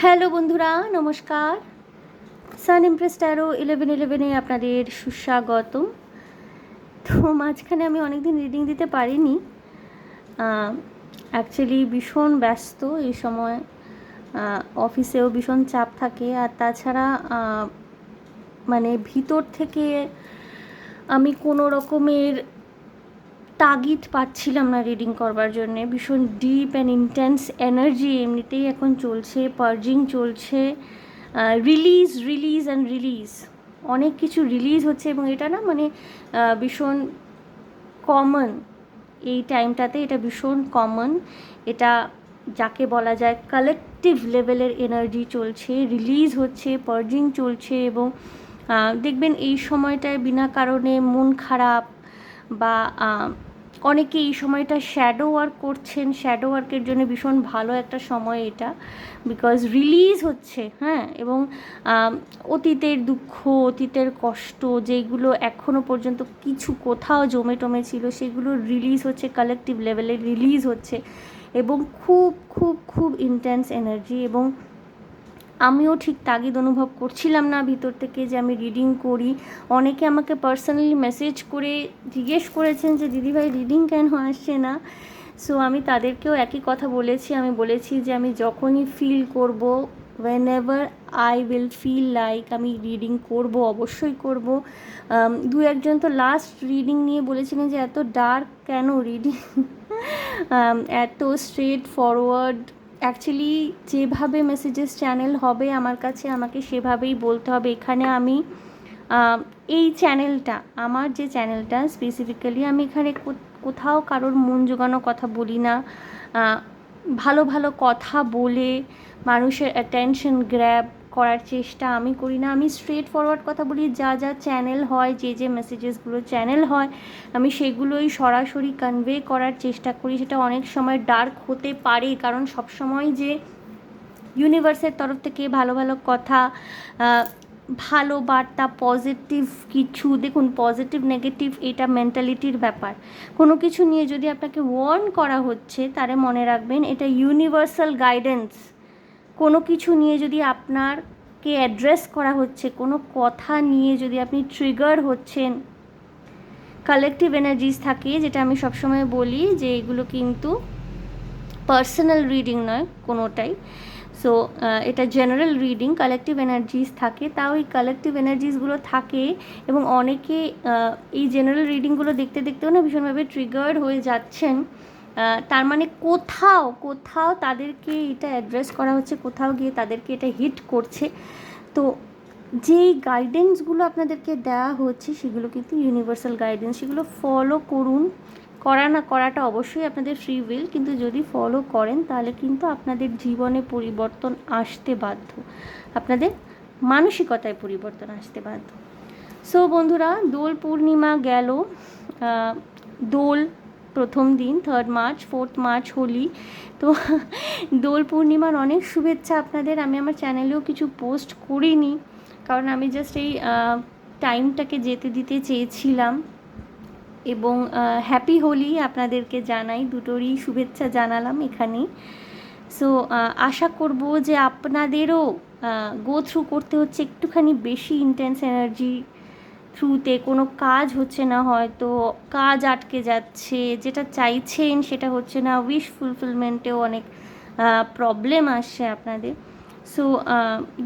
Hello বন্ধুরা, নমস্কার। সান Impress taro 1111-এ আপনাদের সুস্বাগতম। তো মাঝখানে আমি অনেকদিন রিডিং দিতে পারিনি, অ্যাকচুয়ালি ভীষণ ব্যস্ত এই সময়। অফিসেও ভীষণ চাপ থাকে, আর তাছাড়া মানে ভিতর থেকে আমি কোনো রকমের তাগিদ পাচ্ছিলাম না রিডিং করবার জন্যে। ভীষণ ডিপ অ্যান্ড ইন্টেন্স এনার্জি এমনিতেই এখন চলছে, পার্জিং চলছে, রিলিজ রিলিজ অ্যান্ড রিলিজ, অনেক কিছু রিলিজ হচ্ছে। এবং এটা না মানে ভীষণ কমন এই টাইমটাতে, এটা ভীষণ কমন। এটা যাকে বলা যায় কালেকটিভ লেভেলের এনার্জি চলছে, রিলিজ হচ্ছে, পার্জিং চলছে। এবং দেখবেন এই সময়টায় বিনা কারণে মন খারাপ বা অনেকে এই সময়টা শ্যাডো ওয়ার্ক করছেন, শ্যাডো ওয়ার্কের জন্য ভীষণ ভালো একটা সময় এটা, বিকজ রিলিজ হচ্ছে। হ্যাঁ, এবং অতীতের দুঃখ, অতীতের কষ্ট যেগুলো এখনও পর্যন্ত কিছু কোথাও জমে টমে ছিল, সেগুলো রিলিজ হচ্ছে, কালেকটিভ লেভেলে রিলিজ হচ্ছে। এবং খুব খুব খুব ইন্টেন্স এনার্জি। এবং আমিও ঠিক তাগিদ অনুভব করছিলাম না ভিতর থেকে যে আমি রিডিং করি। অনেকে আমাকে পার্সোনালি মেসেজ করে জিজ্ঞেস করেছেন যে দিদিভাই রিডিং কেন আসছে না। সো আমি তাদেরকেও একই কথা বলেছি। আমি বলেছি যে আমি যখনই ফিল করব, whenever I will feel like আমি রিডিং করব, অবশ্যই করব। দু একজন তো লাস্ট রিডিং নিয়ে বলেছিলেন যে এত ডার্ক কেন রিডিং, এত স্ট্রেট ফরওয়ার্ড। অ্যাকচুয়ালি যেভাবে মেসেজেস চ্যানেল হবে আমার কাছে, আমাকে সেভাবেই বলতে হবে। এখানে আমি এই চ্যানেলটা, আমার যে চ্যানেলটা স্পেসিফিক্যালি, আমি এখানে কোথাও কারোর মন জোগানো কথা বলি না। ভালো ভালো কথা বলে মানুষের অ্যাটেনশন গ্র্যাব করার চেষ্টা আমি করি না। আমি স্ট্রেট ফরওয়ার্ড কথা বলি। যা যা চ্যানেল হয়, যে মেসেজেসগুলো চ্যানেল হয়, আমি সেগুলোই সরাসরি কনভে করার চেষ্টা করি। সেটা অনেক সময় ডার্ক হতে পারে, কারণ সবসময় যে ইউনিভার্সের তরফ থেকে ভালো ভালো কথা, ভালো বার্তা, পজিটিভ কিছু, দেখুন পজিটিভ নেগেটিভ এটা মেন্টালিটির ব্যাপার। কোনো কিছু নিয়ে যদি আপনাকে ওয়ার্ন করা হচ্ছে, তাহলে মনে রাখবেন এটা ইউনিভার্সাল গাইডেন্স। কোনো কিছু নিয়ে যদি আপনারকে অ্যাড্রেস করা হচ্ছে, কোনো কথা নিয়ে যদি আপনি ট্রিগার হচ্ছেন, কালেকটিভ এনার্জিস থাকে, যেটা আমি সবসময় বলি যে এগুলো কিন্তু পার্সোনাল রিডিং নয় কোনোটাই। সো এটা জেনারেল রিডিং, কালেকটিভ এনার্জিস থাকে। তাও এই কালেকটিভ এনার্জিসগুলো থাকে, এবং অনেকে এই জেনারেল রিডিংগুলো দেখতে দেখতেও না ভীষণভাবে ট্রিগার্ড হয়ে যাচ্ছেন। তার মানে কোথাও কোথাও তাদেরকে এটা অ্যাড্রেস করা হচ্ছে, কোথাও গিয়ে তাদেরকে এটা হিট করছে। তো যেই গাইডেন্সগুলো আপনাদেরকে দেওয়া হচ্ছে সেগুলো কিন্তু ইউনিভার্সাল গাইডেন্স, সেগুলো ফলো করুন। করা না করাটা অবশ্যই আপনাদের ফ্রি উইল, কিন্তু যদি ফলো করেন তাহলে কিন্তু আপনাদের জীবনে পরিবর্তন আসতে বাধ্য, আপনাদের মানসিকতায় পরিবর্তন আসতে বাধ্য। সো বন্ধুরা, দোল পূর্ণিমা গেল। দোল প্রথম দিন 3 মার্চ, 4 মার্চ হোলি। তো দোল পূর্ণিমার অনেক শুভেচ্ছা আপনাদের। আমি আমার চ্যানেলেও কিছু পোস্ট করিনি, কারণ আমি জাস্ট এই টাইমটাকে যেতে দিতে চেয়েছিলাম। এবং হ্যাপি হোলি আপনাদেরকে জানাই, দুটোরই শুভেচ্ছা জানালাম এখানেই। সো আশা করব যে আপনাদেরও গো থ্রু করতে হচ্ছে একটুখানি বেশি ইন্টেন্স এনার্জি থ্রুতে। কোনো কাজ হচ্ছে না, হয়তো কাজ আটকে যাচ্ছে, যেটা চাইছেন সেটা হচ্ছে না, উইশ ফুলফিলমেন্টেও অনেক প্রবলেম আসছে আপনাদের। সো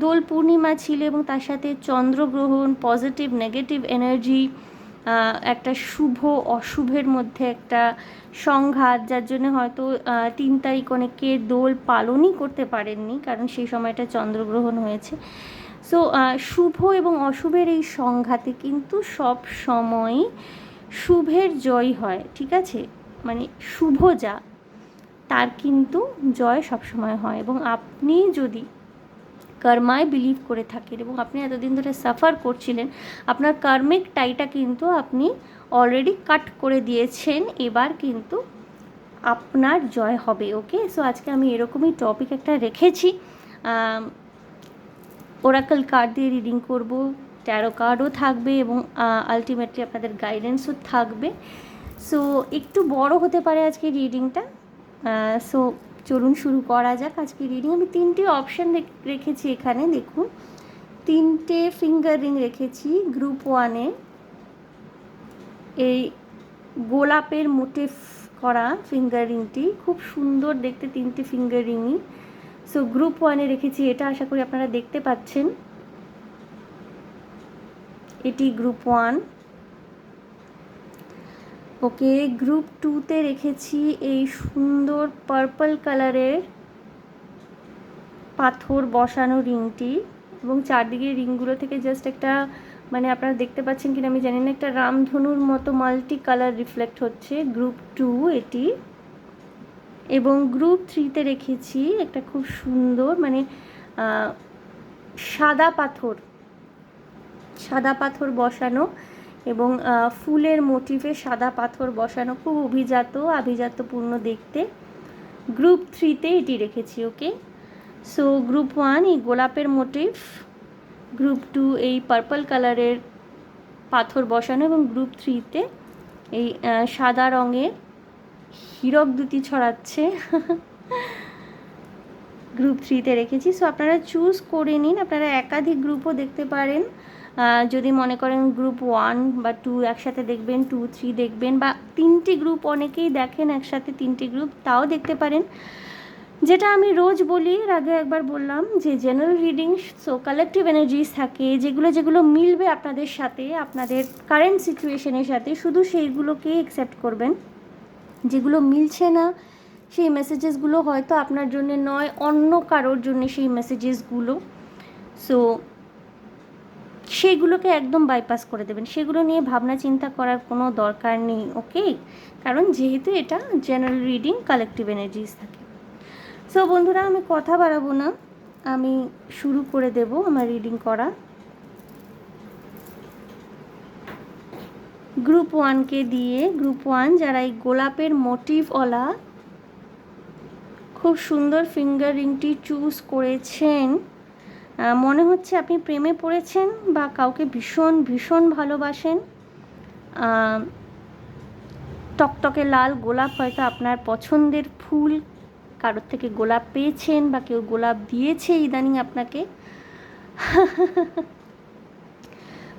দোল পূর্ণিমা ছিল, এবং তার সাথে চন্দ্রগ্রহণ, পজিটিভ নেগেটিভ এনার্জি, একটা শুভ অশুভের মধ্যে একটা সংঘাত, যার জন্য হয়তো 3 তারিখ অনেকে দোল পালনই করতে পারেননি, কারণ সেই সময়টা চন্দ্রগ্রহণ হয়েছে। সো শুভ এবং অশুভের এই সংঘাতে কিন্তু সব সময় শুভের জয় হয়, ঠিক আছে? মানে শুভ যা, তার কিন্তু জয় সবসময় হয়। এবং আপনি যদি কর্মায় বিলিভ করে থাকেন, এবং আপনি এতদিন ধরে সাফার করছিলেন, আপনার কার্মিক টাইটা কিন্তু আপনি অলরেডি কাট করে দিয়েছেন। এবার কিন্তু আপনার জয় হবে। ওকে, সো আজকে আমি এরকমই টপিক একটা রেখেছি। ওরাকল কার্ড দিয়ে রিডিং করব, ট্যারো কার্ডও থাকবে, এবং আলটিমেটলি আপনাদের গাইডেন্সও থাকবে। সো একটু বড় হতে পারে আজকে রিডিংটা। সো চলুন শুরু করা যাক আজকে রিডিং। আমি 3টে অপশান রেখেছি এখানে, দেখুন 3টে ফিঙ্গার রিং রেখেছি। গ্রুপ 1-এ এই গোলাপের মোটিভ করা ফিঙ্গার রিংটি খুব সুন্দর দেখতে, 3টে ফিঙ্গার রিংই। সো গ্রুপ 1-এ রেখেছি এটা, আশা করি আপনারা দেখতে পাচ্ছেন। এটি গ্রুপ 1। ওকে, গ্রুপ 2-তে রেখেছি এই সুন্দর পার্পল কালারের পাথর বসানো রিংটি, এবং চারদিকে রিংগুলো থেকে জাস্ট একটা মানে আপনারা দেখতে পাচ্ছেন কিনা আমি জানি না, একটা রামধনুর মতো মাল্টি কালার রিফ্লেক্ট হচ্ছে। গ্রুপ 2 এটি। এবং গ্রুপ 3-তে রেখেছি একটা খুব সুন্দর মানে সাদা পাথর বসানো, এবং ফুলের মোটিভে সাদা পাথর বসানো, খুব আভিজাত্যপূর্ণ দেখতে। গ্রুপ 3-তে এটি রেখেছি। ওকে, সো গ্রুপ 1 এই গোলাপের মোটিভ, গ্রুপ 2 এই পার্পল কালারের পাথর বসানো, এবং গ্রুপ 3-তে এই সাদা রঙের হীরক দ্যুতি ছড়াচ্ছে গ্রুপ 3-তে রেখেছি। সো আপনারা চুজ করে নিন, আপনারা একাধিক গ্রুপও দেখতে পারেন। যদি মনে করেন গ্রুপ 1 বা 2 একসাথে দেখবেন, 2, 3 দেখবেন, বা 3টে গ্রুপ অনেকেই দেখেন একসাথে 3টে গ্রুপ, তাও দেখতে পারেন। যেটা আমি রোজ বলি, এর আগে একবার বললাম যে general reading, so collective energies থাকে, যেগুলো মিলবে আপনাদের সাথে, আপনাদের কারেন্ট সিচুয়েশনের সাথে, শুধু সেইগুলোকেই অ্যাকসেপ্ট করবেন। যেগুলো মিলছে না সেই মেসেজেসগুলো হয়তো আপনার জন্য নয়, অন্য কারোর জন্য সেই মেসেজেসগুলো, সো সেগুলোকে একদম বাইপাস করে দেবেন, সেগুলো নিয়ে ভাবনা চিন্তা করার কোনো দরকার নেই। ওকে, কারণ যেহেতু এটা জেনারেল রিডিং, কালেকটিভ এনার্জিস থাকে। সো বন্ধুরা, আমি কথা বাড়াবো না, আমি শুরু করে দেব আমার রিডিং করা। গ্রুপ 1-কে দিয়ে, গ্রুপ 1 যারা এই গোলাপের মোটিভওয়ালা খুব সুন্দর ফিঙ্গার রিংটি চুজ করেছেন, মনে হচ্ছে আপনি প্রেমে পড়েছেন বা কাউকে ভীষণ ভীষণ ভালোবাসেন। টকটকে লাল গোলাপ হয়তো আপনার পছন্দের ফুল, কারোর থেকে গোলাপ পেয়েছেন বা কেউ গোলাপ দিয়েছে ইদানিং আপনাকে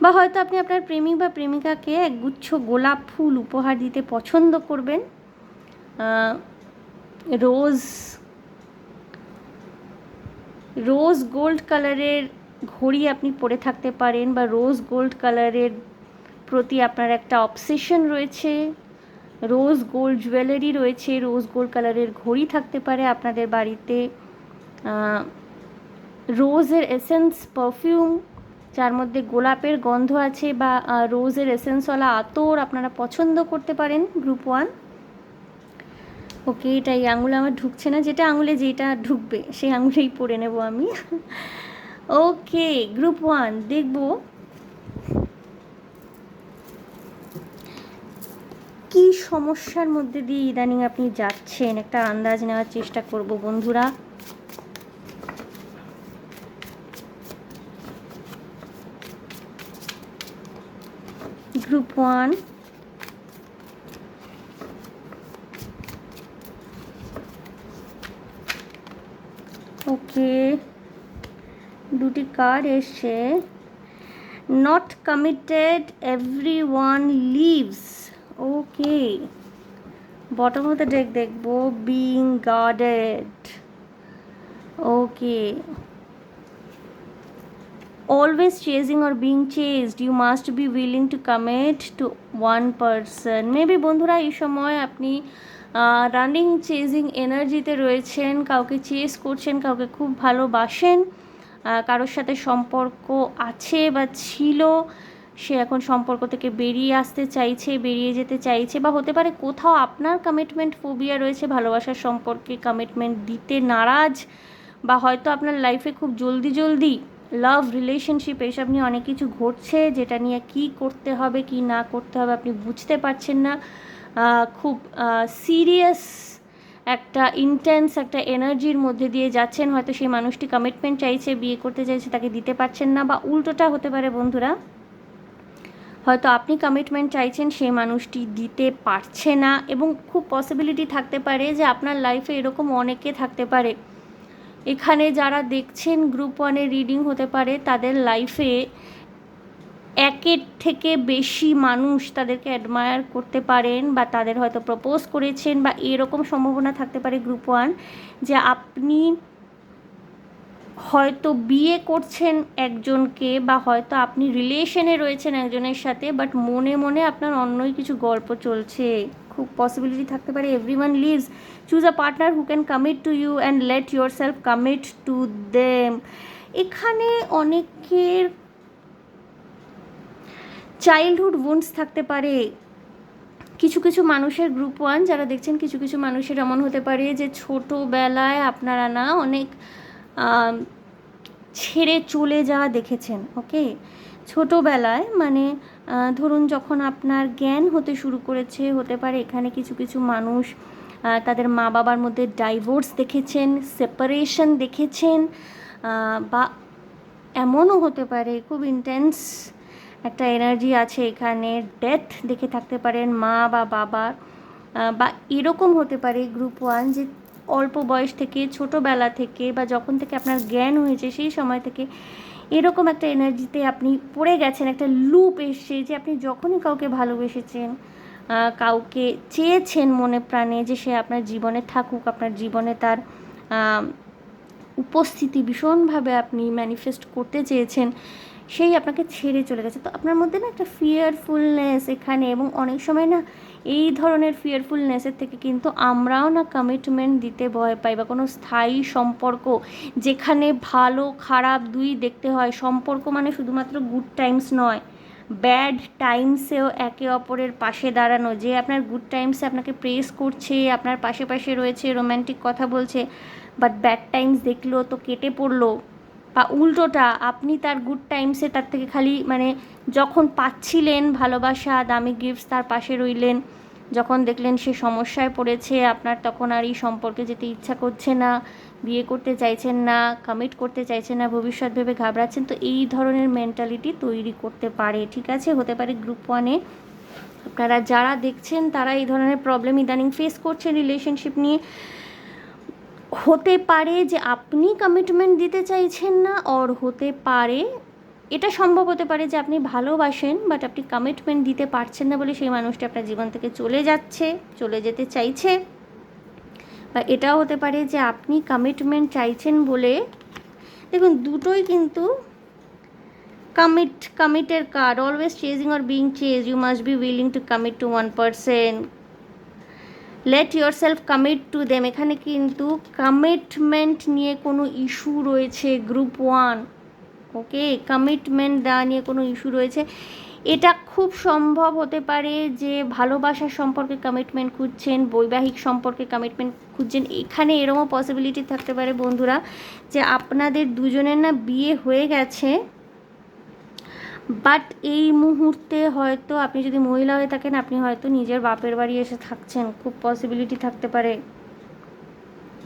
বা হয়তো আপনি আপনার প্রেমিক বা প্রেমিকাকে একগুচ্ছ গোলাপ ফুল উপহার দিতে পছন্দ করবেন। রোজ গোল্ড কালারের ঘড়ি আপনি পরে থাকতে পারেন, বা রোজ গোল্ড কালারের প্রতি আপনার একটা অবসেশন রয়েছে, রোজ গোল্ড জুয়েলারি রয়েছে, রোজ গোল্ড কালারের ঘড়ি থাকতে পারে আপনাদের বাড়িতে, রোজের এসেন্স পারফিউম যার মধ্যে গোলাপের গন্ধ আছে, বা রোজের এসেন্সওয়ালা আতর আপনারা পছন্দ করতে পারেন। গ্রুপ 1। ওকে, এটা এই আঙুলে আমার ঢুকছে না, যেটা আঙুলে যেটা ঢুকবে সেই আঙুলেই পরে নেব আমি। ওকে, গ্রুপ 1 দেখব কি সমস্যার মধ্যে দিয়ে ইদানিং আপনি যাচ্ছেন, একটা আন্দাজ নেওয়ার চেষ্টা করব বন্ধুরা। গ্রুপ 1, ওকে, দুটি কার্ড এসছে। Not committed, everyone leaves. Okay, bottom of the deck দেখবো, being guarded. Okay, always chasing or being chased, you must be willing to commit to one person. Maybe বন্ধুরা এই সময় আপনি রানিং চেজিং এনার্জিতে রয়েছেন, কাউকে chess করছেন, কাউকে খুব ভালোবাসেন, কারোর সাথে সম্পর্ক আছে বা ছিল, সে এখন সম্পর্ক থেকে বেরিয়ে আসতে চাইছে, বেরিয়ে যেতে চাইছে, বা হতে পারে কোথাও আপনার কমিটমেন্ট ফোবিয়া রয়েছে, ভালোবাসার সম্পর্কে কমিটমেন্ট দিতে নারাজ, বা হয়তো আপনার লাইফে খুব জলদি লাভ রিলেশনশিপ এসব নিয়ে অনেক কিছু ঘটছে, যেটা নিয়ে কি করতে হবে কি না করতে হবে আপনি বুঝতে পারছেন না। খুব সিরিয়াস একটা ইন্টেন্স একটা এনার্জির মধ্যে দিয়ে যাচ্ছেন, হয়তো সেই মানুষটি কমিটমেন্ট চাইছে, বিয়ে করতে চাইছে, তাকে দিতে পারছেন না, বা উল্টোটা হতে পারে বন্ধুরা, হয়তো আপনি কমিটমেন্ট চাইছেন, সেই মানুষটি দিতে পারছে না, এবং খুব পসিবিলিটি থাকতে পারে যে আপনার লাইফে এরকম অনেকে থাকতে পারে। এখানে যারা দেখছেন গ্রুপ 1-এর রিডিং হতে পারে তাদের লাইফে একের থেকে বেশি মানুষ তাদেরকে অ্যাডমায়ার করতে পারেন, বা তাদের হয়তো প্রপোজ করেছেন, বা এরকম সম্ভাবনা থাকতে পারে গ্রুপ 1 যে আপনি হয়তো বিয়ে করছেন একজনকে, বা হয়তো আপনি রিলেশনে রয়েছেন একজনের সাথে, বাট মনে মনে আপনার অন্যই কিছু গল্প চলছে। খুব পসিবিলিটি থাকতে পারে everyone lives. Choose a partner who can commit to you and let your self commit to them. এখানে অনেকের চাইল্ডহুড উন্ডস থাকতে পারে। কিছু কিছু মানুষের গ্রুপ 1 যারা দেখছেন, কিছু কিছু মানুষের এমন হতে পারে যে ছোটোবেলায় আপনারা না অনেক ছেড়ে চলে যাওয়া দেখেছেন। ওকে, ছোটোবেলায় মানে ধরুন যখন আপনার জ্ঞান হতে শুরু করেছে, হতে পারে এখানে কিছু কিছু মানুষ তাদের মা বাবার মধ্যে ডাইভোর্স দেখেছেন, সেপারেশন দেখেছেন, বা এমনও হতে পারে খুব ইন্টেন্স একটা এনার্জি আছে এখানে, ডেথ দেখে থাকতে পারেন মা বা বাবার, বা এরকম হতে পারে গ্রুপ 1 যে অল্প বয়স থেকে, ছোটোবেলা থেকে, বা যখন থেকে আপনার জ্ঞান হয়েছে সেই সময় থেকে এরকম একটা এনার্জিতে আপনি পড়ে গেছেন, একটা লুপ এসছে যে আপনি যখনই কাউকে ভালোবেসেছেন, কাউকে চেয়েছেন মনে প্রাণে যে সে আপনার জীবনে থাকুক, আপনার জীবনে তার উপস্থিতি ভীষণভাবে আপনি ম্যানিফেস্ট করতে চেয়েছেন, সেই আপনাকে ছেড়ে চলে গেছে। তো আপনার মধ্যে না একটা ফিয়ারফুলনেস এখানে, এবং অনেক সময় না এই ধরনের ফিয়ারফুলনেসের থেকে কিন্তু আমরাও না কমিটমেন্ট দিতে ভয় পাই, বা কোনো স্থায়ী সম্পর্ক যেখানে ভালো খারাপ দুই দেখতে হয়। সম্পর্ক মানে শুধুমাত্র গুড টাইমস নয়, ব্যাড টাইমসেও একে অপরের পাশে দাঁড়ানো। যে আপনার গুড টাইমসে আপনাকে প্রেস করছে, আপনার পাশে পাশে রয়েছে, রোম্যান্টিক কথা বলছে, বাট ব্যাড টাইমস দেখলো তো কেটে পড়লো, বা উল্টোটা আপনি তার গুড টাইমসে তার থেকে খালি মানে যখন পাচ্ছিলেন ভালোবাসা, দামি গিফটস, তার পাশে রইলেন, যখন দেখলেন সে সমস্যায় পড়েছে আপনার তখন আর এই সম্পর্কে যেতে ইচ্ছা করছে না, বিয়ে করতে চাইছেন না, কমিট করতে চাইছেন না, ভবিষ্যৎ ভেবে ঘাবড়াচ্ছেন। তো এই ধরনের মেন্টালিটি তৈরি করতে পারে, ঠিক আছে, হতে পারে গ্রুপ 1-এ আপনারা যারা দেখছেন তারা এই ধরনের প্রবলেম ইদানিং ফেস করছেন রিলেশনশিপ নিয়ে। হতে পারে যে আপনি কমিটমেন্ট দিতে চাইছেন না, আর হতে পারে এটা সম্ভব হতে পারে যে আপনি ভালোবাসেন বাট আপনি কমিটমেন্ট দিতে পারছেন না বলে সেই মানুষটা আপনার জীবন থেকে চলে যাচ্ছে, চলে যেতে চাইছে। বা এটাও হতে পারে যে আপনি কমিটমেন্ট চাইছেন বলে, দেখুন দুটোই কিন্তু কমিটের card. Always chasing or being chase, you must be willing to commit to one person, let your self commit to them. এখানে কিন্তু কমিটমেন্ট নিয়ে কোনো ইস্যু রয়েছে গ্রুপ 1। ওকে, কমিটমেন্ট দেওয়া নিয়ে কোনো ইস্যু রয়েছে। এটা খুব সম্ভব হতে পারে যে ভালোবাসার সম্পর্কে কমিটমেন্ট খুঁজছেন, বৈবাহিক সম্পর্কে কমিটমেন্ট খুঁজছেন। এখানে এরকমও পসিবিলিটি থাকতে পারে বন্ধুরা যে আপনাদের দুজনের না বিয়ে হয়ে গেছে, বাট এই মুহূর্তে হয়তো আপনি যদি মহিলা হয়ে থাকেন আপনি হয়তো নিজের বাপের বাড়ি এসে থাকছেন, খুব পসিবিলিটি থাকতে পারে।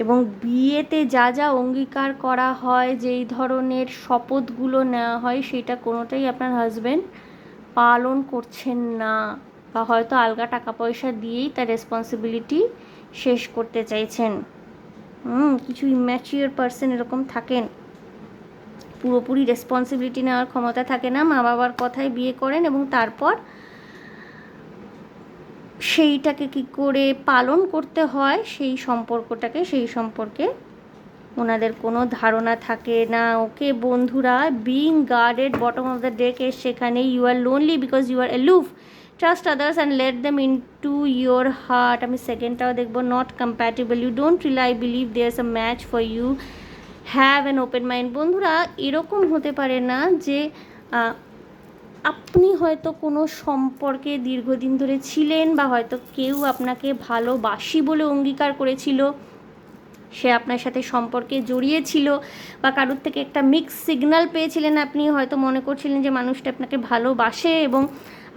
এবং বিয়েতে যা যা অঙ্গীকার করা হয়, যেই ধরনের শপথগুলো নেওয়া হয়, সেটা কোনোটাই আপনার হাজব্যান্ড পালন করছেন না, বা হয়তো আলগা টাকা পয়সা দিয়েই তার রেসপন্সিবিলিটি শেষ করতে চাইছেন। কিছু ইম্যাচিওর পার্সন এরকম থাকেন, পুরোপুরি রেসপন্সিবিলিটি নেওয়ার ক্ষমতা থাকে না, মা বাবার কথায় বিয়ে করেন এবং তারপর সেইটাকে কি করে পালন করতে হয় সেই সম্পর্কটাকে, সেই সম্পর্কে ওনাদের কোনো ধারণা থাকে না। ওকে বন্ধুরা, being guarded bottom of the deck এর সেখানে you are lonely because you are aloof, trust others and let them in to your heart. আমি সেকেন্ডটাও দেখবো, not compatible, you don't really believe there is a match for you, have an open mind. বন্ধুরা এরকম হতে পারে না যে আপনি হয়তো কোনো সম্পর্কে দীর্ঘদিন ধরে ছিলেন, বা হয়তো কেউ আপনাকে ভালোবাসি বলে অঙ্গীকার করেছিল, সে আপনার সাথে সম্পর্কে জড়িয়েছিল, বা কারোর থেকে একটা মিক্স সিগন্যাল পেয়েছিলেন, আপনি হয়তো মনে করছিলেন যে মানুষটা আপনাকে ভালোবাসে এবং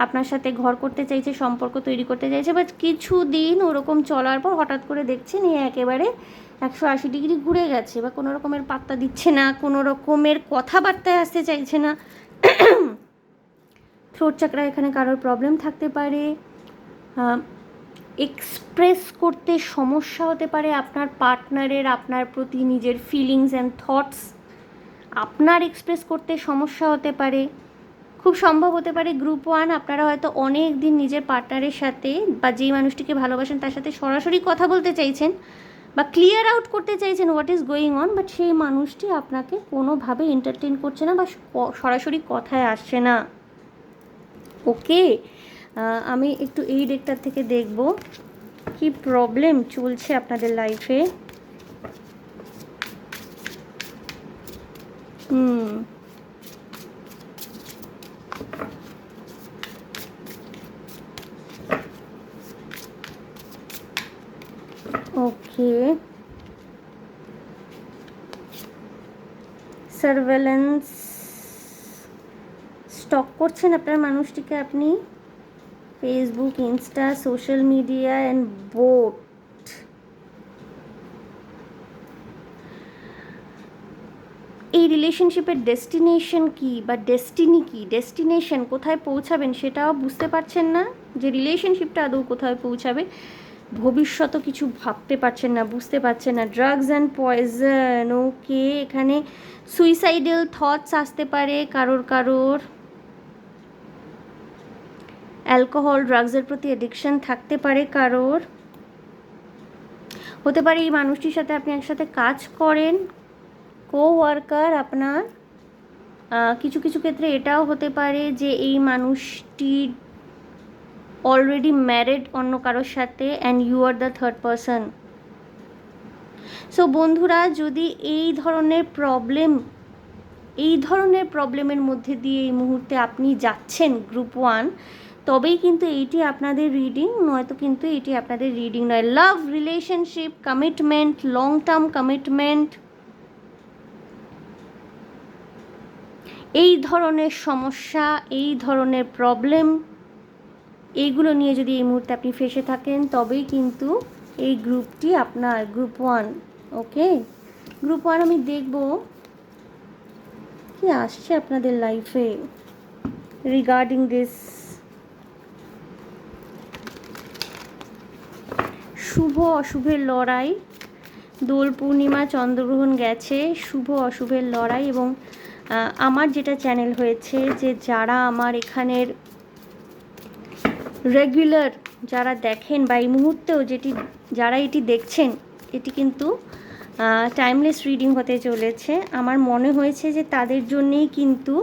আপনার সাথে ঘর করতে চাইছে, সম্পর্ক তৈরি করতে চাইছে, বাট কিছু দিন ওরকম চলার পর হঠাৎ করে দেখছেন এ একেবারে 180 ডিগ্রি ঘুরে গেছে, বা কোনো রকমের পাত্তা দিচ্ছে না, কোনো রকমের কথাবার্তায় আসতে চাইছে না। থ্রোট চাকরা এখানে কারোর প্রবলেম থাকতে পারে, এক্সপ্রেস করতে সমস্যা হতে পারে আপনার পার্টনারের আপনার প্রতি নিজের ফিলিংস অ্যান্ড থটস, আপনার এক্সপ্রেস করতে সমস্যা হতে পারে। খুব সম্ভব হতে পারে গ্রুপ 1 আপনারা হয়তো অনেক দিন নিজের পার্টনারের সাথে বা যেই মানুষটিকে ভালোবাসেন তার সাথে সরাসরি কথা বলতে চাইছেন বা ক্লিয়ার আউট করতে চাইছেন what is going on, but সেই মানুষটি আপনাকে কোনোভাবে এন্টারটেন করছে না বা সরাসরি কথায় আসছে না। ওকে, আমি একটু এই ডেকটার থেকে দেখব কি প্রবলেম চলছে আপনাদের লাইফে। ওকে, সার্ভেলেন্স স্টক করছেন আপনার মানুষটিকে আপনি, Facebook, Insta, social media and boat. এই রিলেশনশিপের ডেস্টিনেশন কি বা ডেস্টিনি কি, ডেস্টিনেশন কোথায় পৌঁছাবেন সেটাও বুঝতে পারছেন না, যে রিলেশনশিপটা আদৌ কোথায় পৌঁছাবে ভবিষ্যৎ কিছু ভাবতে পারছেন না, বুঝতে পারছেন না। ড্রাগস অ্যান্ড পয়জন, ওকে, এখানে সুইসাইডাল থটস আসতে পারে কারোর, অ্যালকোহল ড্রাগসের প্রতি অ্যাডিকশন থাকতে পারে কারোর, হতে পারে এই মানুষটির সাথে আপনি একসাথে কাজ করেন, কো ওয়ার্কার আপনার। কিছু কিছু ক্ষেত্রে এটাও হতে পারে যে এই মানুষটি অলরেডি ম্যারিড অন্য কারোর সাথে and you are the third person. So বন্ধুরা, যদি এই ধরনের প্রবলেমের মধ্যে দিয়ে এই মুহূর্তে আপনি যাচ্ছেন গ্রুপ 1, তবেই কিন্তু এইটি আপনাদের রিডিং, নয়তো কিন্তু এটি আপনাদের রিডিং নয়। Love, relationship, commitment, long term commitment, এই ধরনের সমস্যা, এই ধরনের প্রবলেম, এইগুলো নিয়ে যদি এই মুহূর্তে আপনি ফেসে থাকেন তবেই কিন্তু এই গ্রুপটি আপনার, গ্রুপ 1। ওকে, গ্রুপ 1 আমি দেখব কি আসছে আপনাদের লাইফে রিগার্ডিং দিস। শুভ অশুভের লড়াই, দোল পূর্ণিমা, চন্দ্রগ্রহণ গেছে, শুভ অশুভের লড়াই। এবং আমার যেটা চ্যানেল হয়েছে, যে যারা আমার এখানের রেগুলার যারা দেখেন বা এই মুহূর্তেও যারা এটি দেখছেন, এটি কিন্তু টাইমলেস রিডিং হতে চলেছে। আমার মনে হয়েছে যে তাদের জন্যেই কিন্তু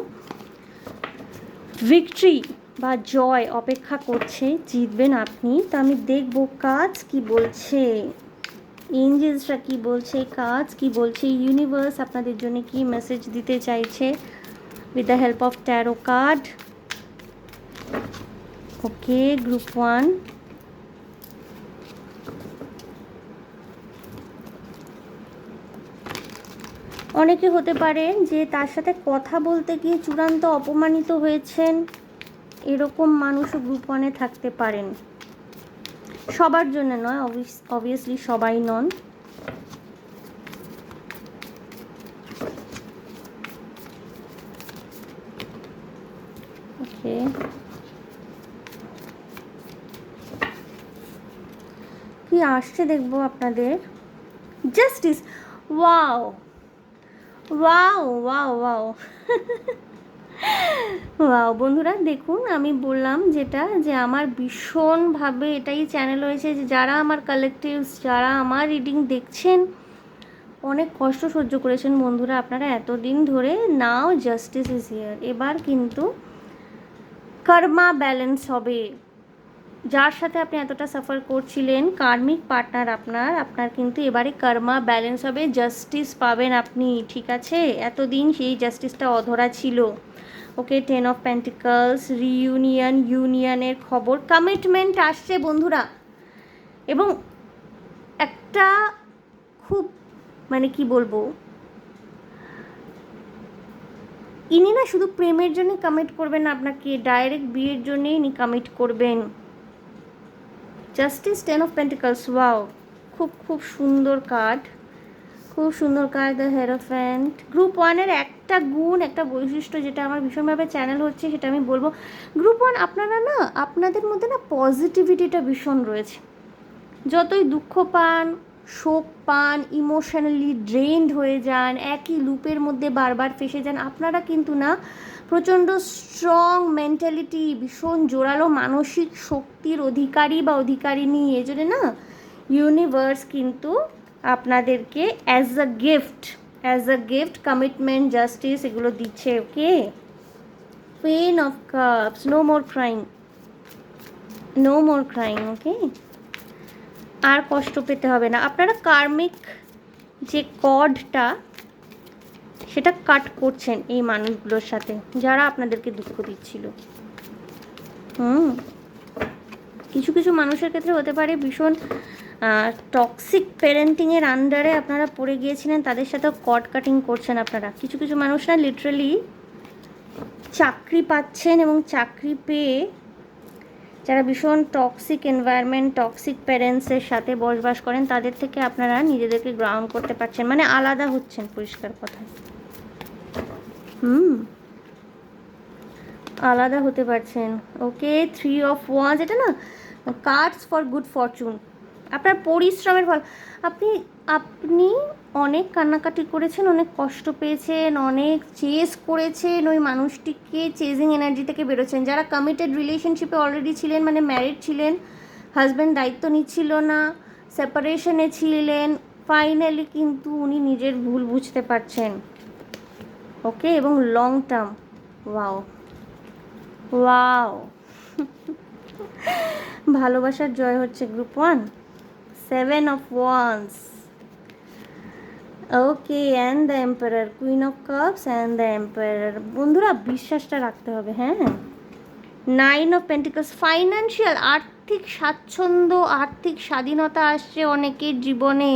ভিক্টরি বা জয় অপেক্ষা করছে, জিতবেন আপনি। তো আমি দেখব কাজ কি বলছে, এঞ্জেলসরা কি বলছে, কাজ কি বলছে, ইউনিভার্স আপনাদের জন্য কি মেসেজ দিতে চাইছে with the help of taro card. Okay, group 1, অনেকে হতে পারে যে তার সাথে কথা বলতে গিয়ে চূড়ান্ত অপমানিত হয়েছেন, এরকম মানুষও গ্রুপ 1-এ থাকতে পারেন। সবার জন্য নয়, অবভিয়াসলি সবাই নন। ওকে, কি আসছে দেখবো আপনাদের। Justice, wow wow wow wow wow বন্ধুরা, দেখুন আমি বললাম যেটা, যে আমার ভীষণভাবে এটাই চ্যানেল হয়েছে যে যারা আমার কালেকটিভস, যারা আমার রিডিং দেখছেন, অনেক কষ্ট সহ্য করেছেন বন্ধুরা আপনারা এতদিন ধরে। নাও জাস্টিস ইজ হিয়ার। এবার কিন্তু কর্মা ব্যালেন্স হবে। যার সাথে আপনি এতটা সাফার করছিলেন, কার্মিক পার্টনার আপনার কিন্তু এবারে কর্মা ব্যালেন্স হবে, জাস্টিস পাবেন আপনি, ঠিক আছে? এতদিন সেই জাস্টিসটা অধরা ছিল। ওকে, 10 অফ পেন্টিকলস, ইউনিয়নের খবর, কমিটমেন্ট আসছে বন্ধুরা। এবং একটা খুব মানে কি বলবো, ইনি না শুধু প্রেমের জন্য কমিট করবেন আপনাকে, ডাইরেক্ট বিয়ের জন্যই ইনি কমিট করবেন। জাস্টিস, 10 অফ পেন্টিকলস, ওয়াও, খুব খুব সুন্দর কার্ড, খুব সুন্দর কার্ড দ্য হেরোফ্যান্ট। গ্রুপ ওয়ানের একটা গুণ, একটা বৈশিষ্ট্য যেটা আমার ভীষণভাবে চ্যানেল হচ্ছে সেটা আমি বলবো, গ্রুপ ওয়ান আপনারা না, আপনাদের মধ্যে না পজিটিভিটিটা ভীষণ রয়েছে। যতই দুঃখ পান, শোক পান, ইমোশনালি ড্রেনড হয়ে যান, একই লুপের মধ্যে বারবার ফেসে যান, আপনারা কিন্তু না প্রচণ্ড স্ট্রং মেন্টালিটি, ভীষণ জোরালো মানসিক শক্তির অধিকারী বা অধিকারিণী। এই জন্য না ইউনিভার্স কিন্তু আপনাদেরকে as a gift commitment, justice এগুলো দিচ্ছে। Okay, pain of cups, no more crying. Okay, আর কষ্ট পেতে হবে না। আপনারা কার্মিক যে কর্ডটা সেটা কাট করছেন এই মানুষগুলোর সাথে যারা আপনাদেরকে দুঃখ দিচ্ছিল। কিছু কিছু মানুষের ক্ষেত্রে হতে পারে ভীষণ টক্সিক প্যারেন্টিংয়ের আন্ডারে আপনারা পড়ে গিয়েছিলেন, তাদের সাথেও কর্ড কাটিং করছেন আপনারা। কিছু কিছু মানুষ না লিটারালি চাকরি পাচ্ছেন, এবং চাকরি পেয়ে যারা ভীষণ টক্সিক এনভায়রনমেন্ট, টক্সিক প্যারেন্টসের সাথে বসবাস করেন, তাদের থেকে আপনারা নিজেদেরকে গ্রাউন্ড করতে পারছেন, মানে আলাদা হচ্ছেন, পরিষ্কার কথা। আলাদা হতে পারছেন। ওকে, 3 অফ ওয়ান্স, এটা না কার্ডস ফর গুড ফরচুন। আপনার পরিশ্রমের ফল। আপনি অনেক কান্নাকাটি করেছেন, অনেক কষ্ট পেয়েছেন, অনেক চেস করেছেন, ওই মানুষটিকে চেজিং এনার্জি থেকে বেরোচ্ছেন। যারা কমিটেড রিলেশনশিপে অলরেডি ছিলেন, মানে ম্যারিড ছিলেন, হাজব্যান্ড দায়িত্ব নিচ্ছিল না, সেপারেশনে ছিলেন, ফাইনালি কিন্তু উনি নিজের ভুল বুঝতে পারছেন। ওকে, এবং লং টার্ম, ওয়াও ভালোবাসার জয় হচ্ছে group one. 7 of wands. Okay, and the emperor, queen of cups and the emperor. বন্ধুরা বিশ্বাসটা রাখতে হবে, হ্যাঁ। 9 অফ পেন্টিকলস, ফাইন্যান্সিয়াল, আর্থিক স্বাচ্ছন্দ্য, আর্থিক স্বাধীনতা আসছে অনেকের জীবনে।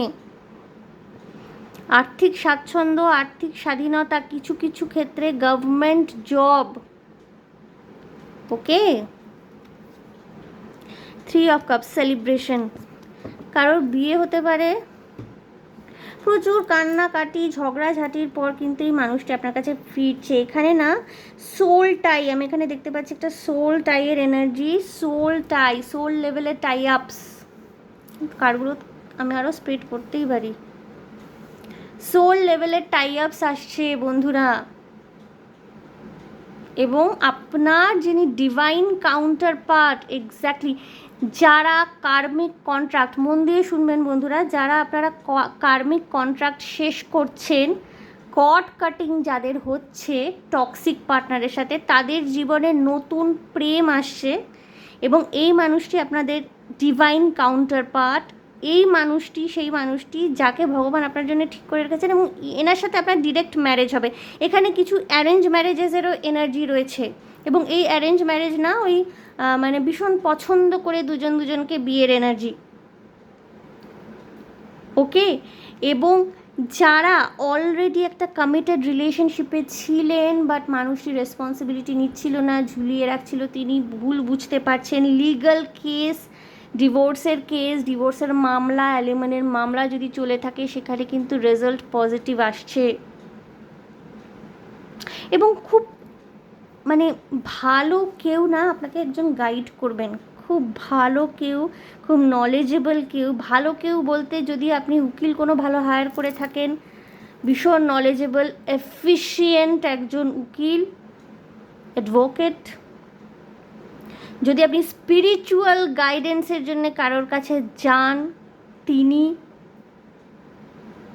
আর্থিক স্বাচ্ছন্দ্য, আর্থিক স্বাধীনতা, কিছু কিছু ক্ষেত্রে government job. Okay, 3 of cups, celebration. কারোর বিয়ে হতে পারে, প্রচুর কান্নাকাটি ঝগড়াঝাটির পর কিন্তু এই মানুষটি আপনার কাছে ফিরছে। এখানে না সোল টাই, আমি এখানে দেখতে পাচ্ছি একটা সোল টাইয়ের এনার্জি, সোল লেভেলের টাই আপস। কারগুলো আমি আরও স্প্রেড করতেই পারি। সোল লেভেলের টাই আপস আসছে বন্ধুরা, এবং আপনার যিনি ডিভাইন কাউন্টার পার্ট, এক্স্যাক্টলি, যারা কার্মিক কন্ট্রাক্ট, মন দিয়ে শুনবেন বন্ধুরা, যারা আপনারা কার্মিক কন্ট্রাক্ট শেষ করছেন, কর্ড কাটিং যাদের হচ্ছে টক্সিক পার্টনারের সাথে, তাদের জীবনে নতুন প্রেম আসছে, এবং এই মানুষটি আপনাদের ডিভাইন কাউন্টার পার্ট। এই মানুষটি সেই মানুষটি যাকে ভগবান আপনার জন্য ঠিক করে রেখেছেন, এবং এনার সাথে আপনার ডিরেক্ট ম্যারেজ হবে। এখানে কিছু অ্যারেঞ্জ ম্যারেজেসেরও এনার্জি রয়েছে, এবং এই অ্যারেঞ্জ ম্যারেজ না, ওই মানে ভীষণ পছন্দ করে দুজনকে বিয়ের এনার্জি। ওকে, এবং যারা অলরেডি একটা কমিটেড রিলেশনশিপে ছিলেন, বাট মানুষটি রেসপন্সিবিলিটি নিচ্ছিল না, ঝুলিয়ে রাখছিল, তিনি ভুল বুঝতে পারছেন, লিগাল কেস, ডিভোর্সের মামলা, অ্যালিমনির মামলা যদি চলে থাকে, সেখানে কিন্তু রেজাল্ট পজিটিভ আসছে, এবং খুব মানে ভালো কেউ না আপনাকে একজন গাইড করবেন, খুব ভালো কেউ, খুব নলেজেবল কেউ। ভালো কেউ বলতে, যদি আপনি উকিল কোনো ভালো হায়ার করে থাকেন, ভীষণ নলেজেবল এফিশিয়েন্ট একজন উকিল, অ্যাডভোকেট। যদি আপনি স্পিরিচুয়াল গাইডেন্সের জন্য কারোর কাছে যান, তিনি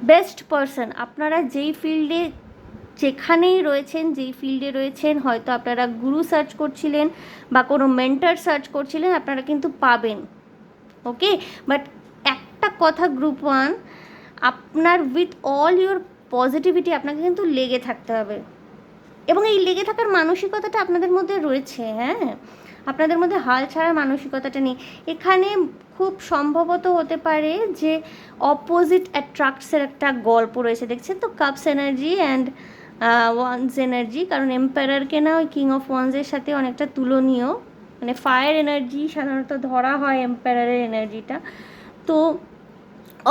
বেস্ট পারসন। আপনারা যেই ফিল্ডে যেখানেই রয়েছেন, যেই ফিল্ডে রয়েছেন, হয়তো আপনারা গুরু সার্চ করছিলেন বা কোনো মেন্টর সার্চ করছিলেন, আপনারা কিন্তু পাবেন। ওকে, বাট একটা কথা গ্রুপ ওয়ান, আপনার উইথ অল ইউর পজিটিভিটি আপনাকে কিন্তু লেগে থাকতে হবে, এবং এই লেগে থাকার মানসিকতাটা আপনাদের মধ্যে রয়েছে। হ্যাঁ, আপনাদের মধ্যে হাল ছাড়ার মানসিকতাটা নেই। এখানে খুব সম্ভবত হতে পারে যে অপোজিট অ্যাট্রাক্টসের একটা গল্প রয়েছে, দেখছেন তো, cups energy and wands energy. কারণ এম্পায়ারকে না ওই কিং অফ ওয়ান্সের সাথে অনেকটা তুলনীয়, মানে ফায়ার এনার্জি সাধারণত ধরা হয় এম্পায়ারের এনার্জিটা। তো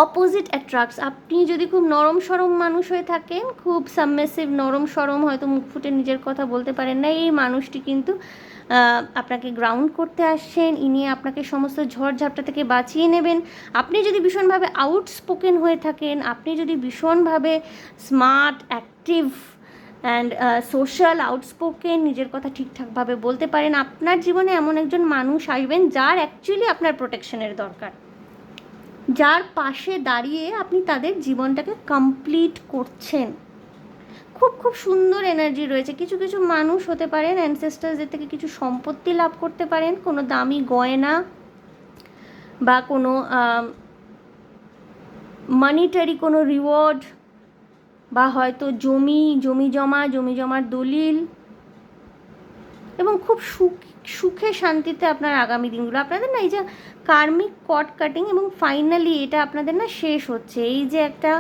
অপোজিট অ্যাট্রাক্টস। আপনি যদি খুব নরম সরম মানুষ হয়ে থাকেন, খুব সাবমিসিভ নরম সরম, হয়তো মুখ ফুটে নিজের কথা বলতে পারেন না, এই মানুষটি কিন্তু আপনাকে গ্রাউন্ড করতে আসছেন। ইনি আপনাকে সমস্ত ঝড়ঝাপটা থেকে বাঁচিয়ে নেবেন। আপনি যদি ভীষণভাবে আউটস্পোকেন হয়ে থাকেন, আপনি যদি ভীষণভাবে smart, active and social, outspoken, নিজের কথা ঠিকঠাকভাবে বলতে পারেন, আপনার জীবনে এমন একজন মানুষ আসবেন যার অ্যাকচুয়ালি আপনার প্রোটেকশনের দরকার, যার পাশে দাঁড়িয়ে আপনি তাদের জীবনটাকে কমপ্লিট করছেন। খুব খুব সুন্দর এনার্জি রয়েছে। কিছু কিছু মানুষ হতে পারেন অ্যানসেস্টার্সদের থেকে কিছু সম্পত্তি লাভ করতে পারেন, কোনো দামি গয়না বা কোনো মানিটারি কোনো রিওয়ার্ড, বা হয়তো জমি জমার দলিল, এবং খুব সুখে শান্তিতে আপনার আগামী দিনগুলো, আপনাদের না এই যে কার্মিক কট কাটিং, এবং ফাইনালি এটা আপনাদের না শেষ হচ্ছে। এই যে একটা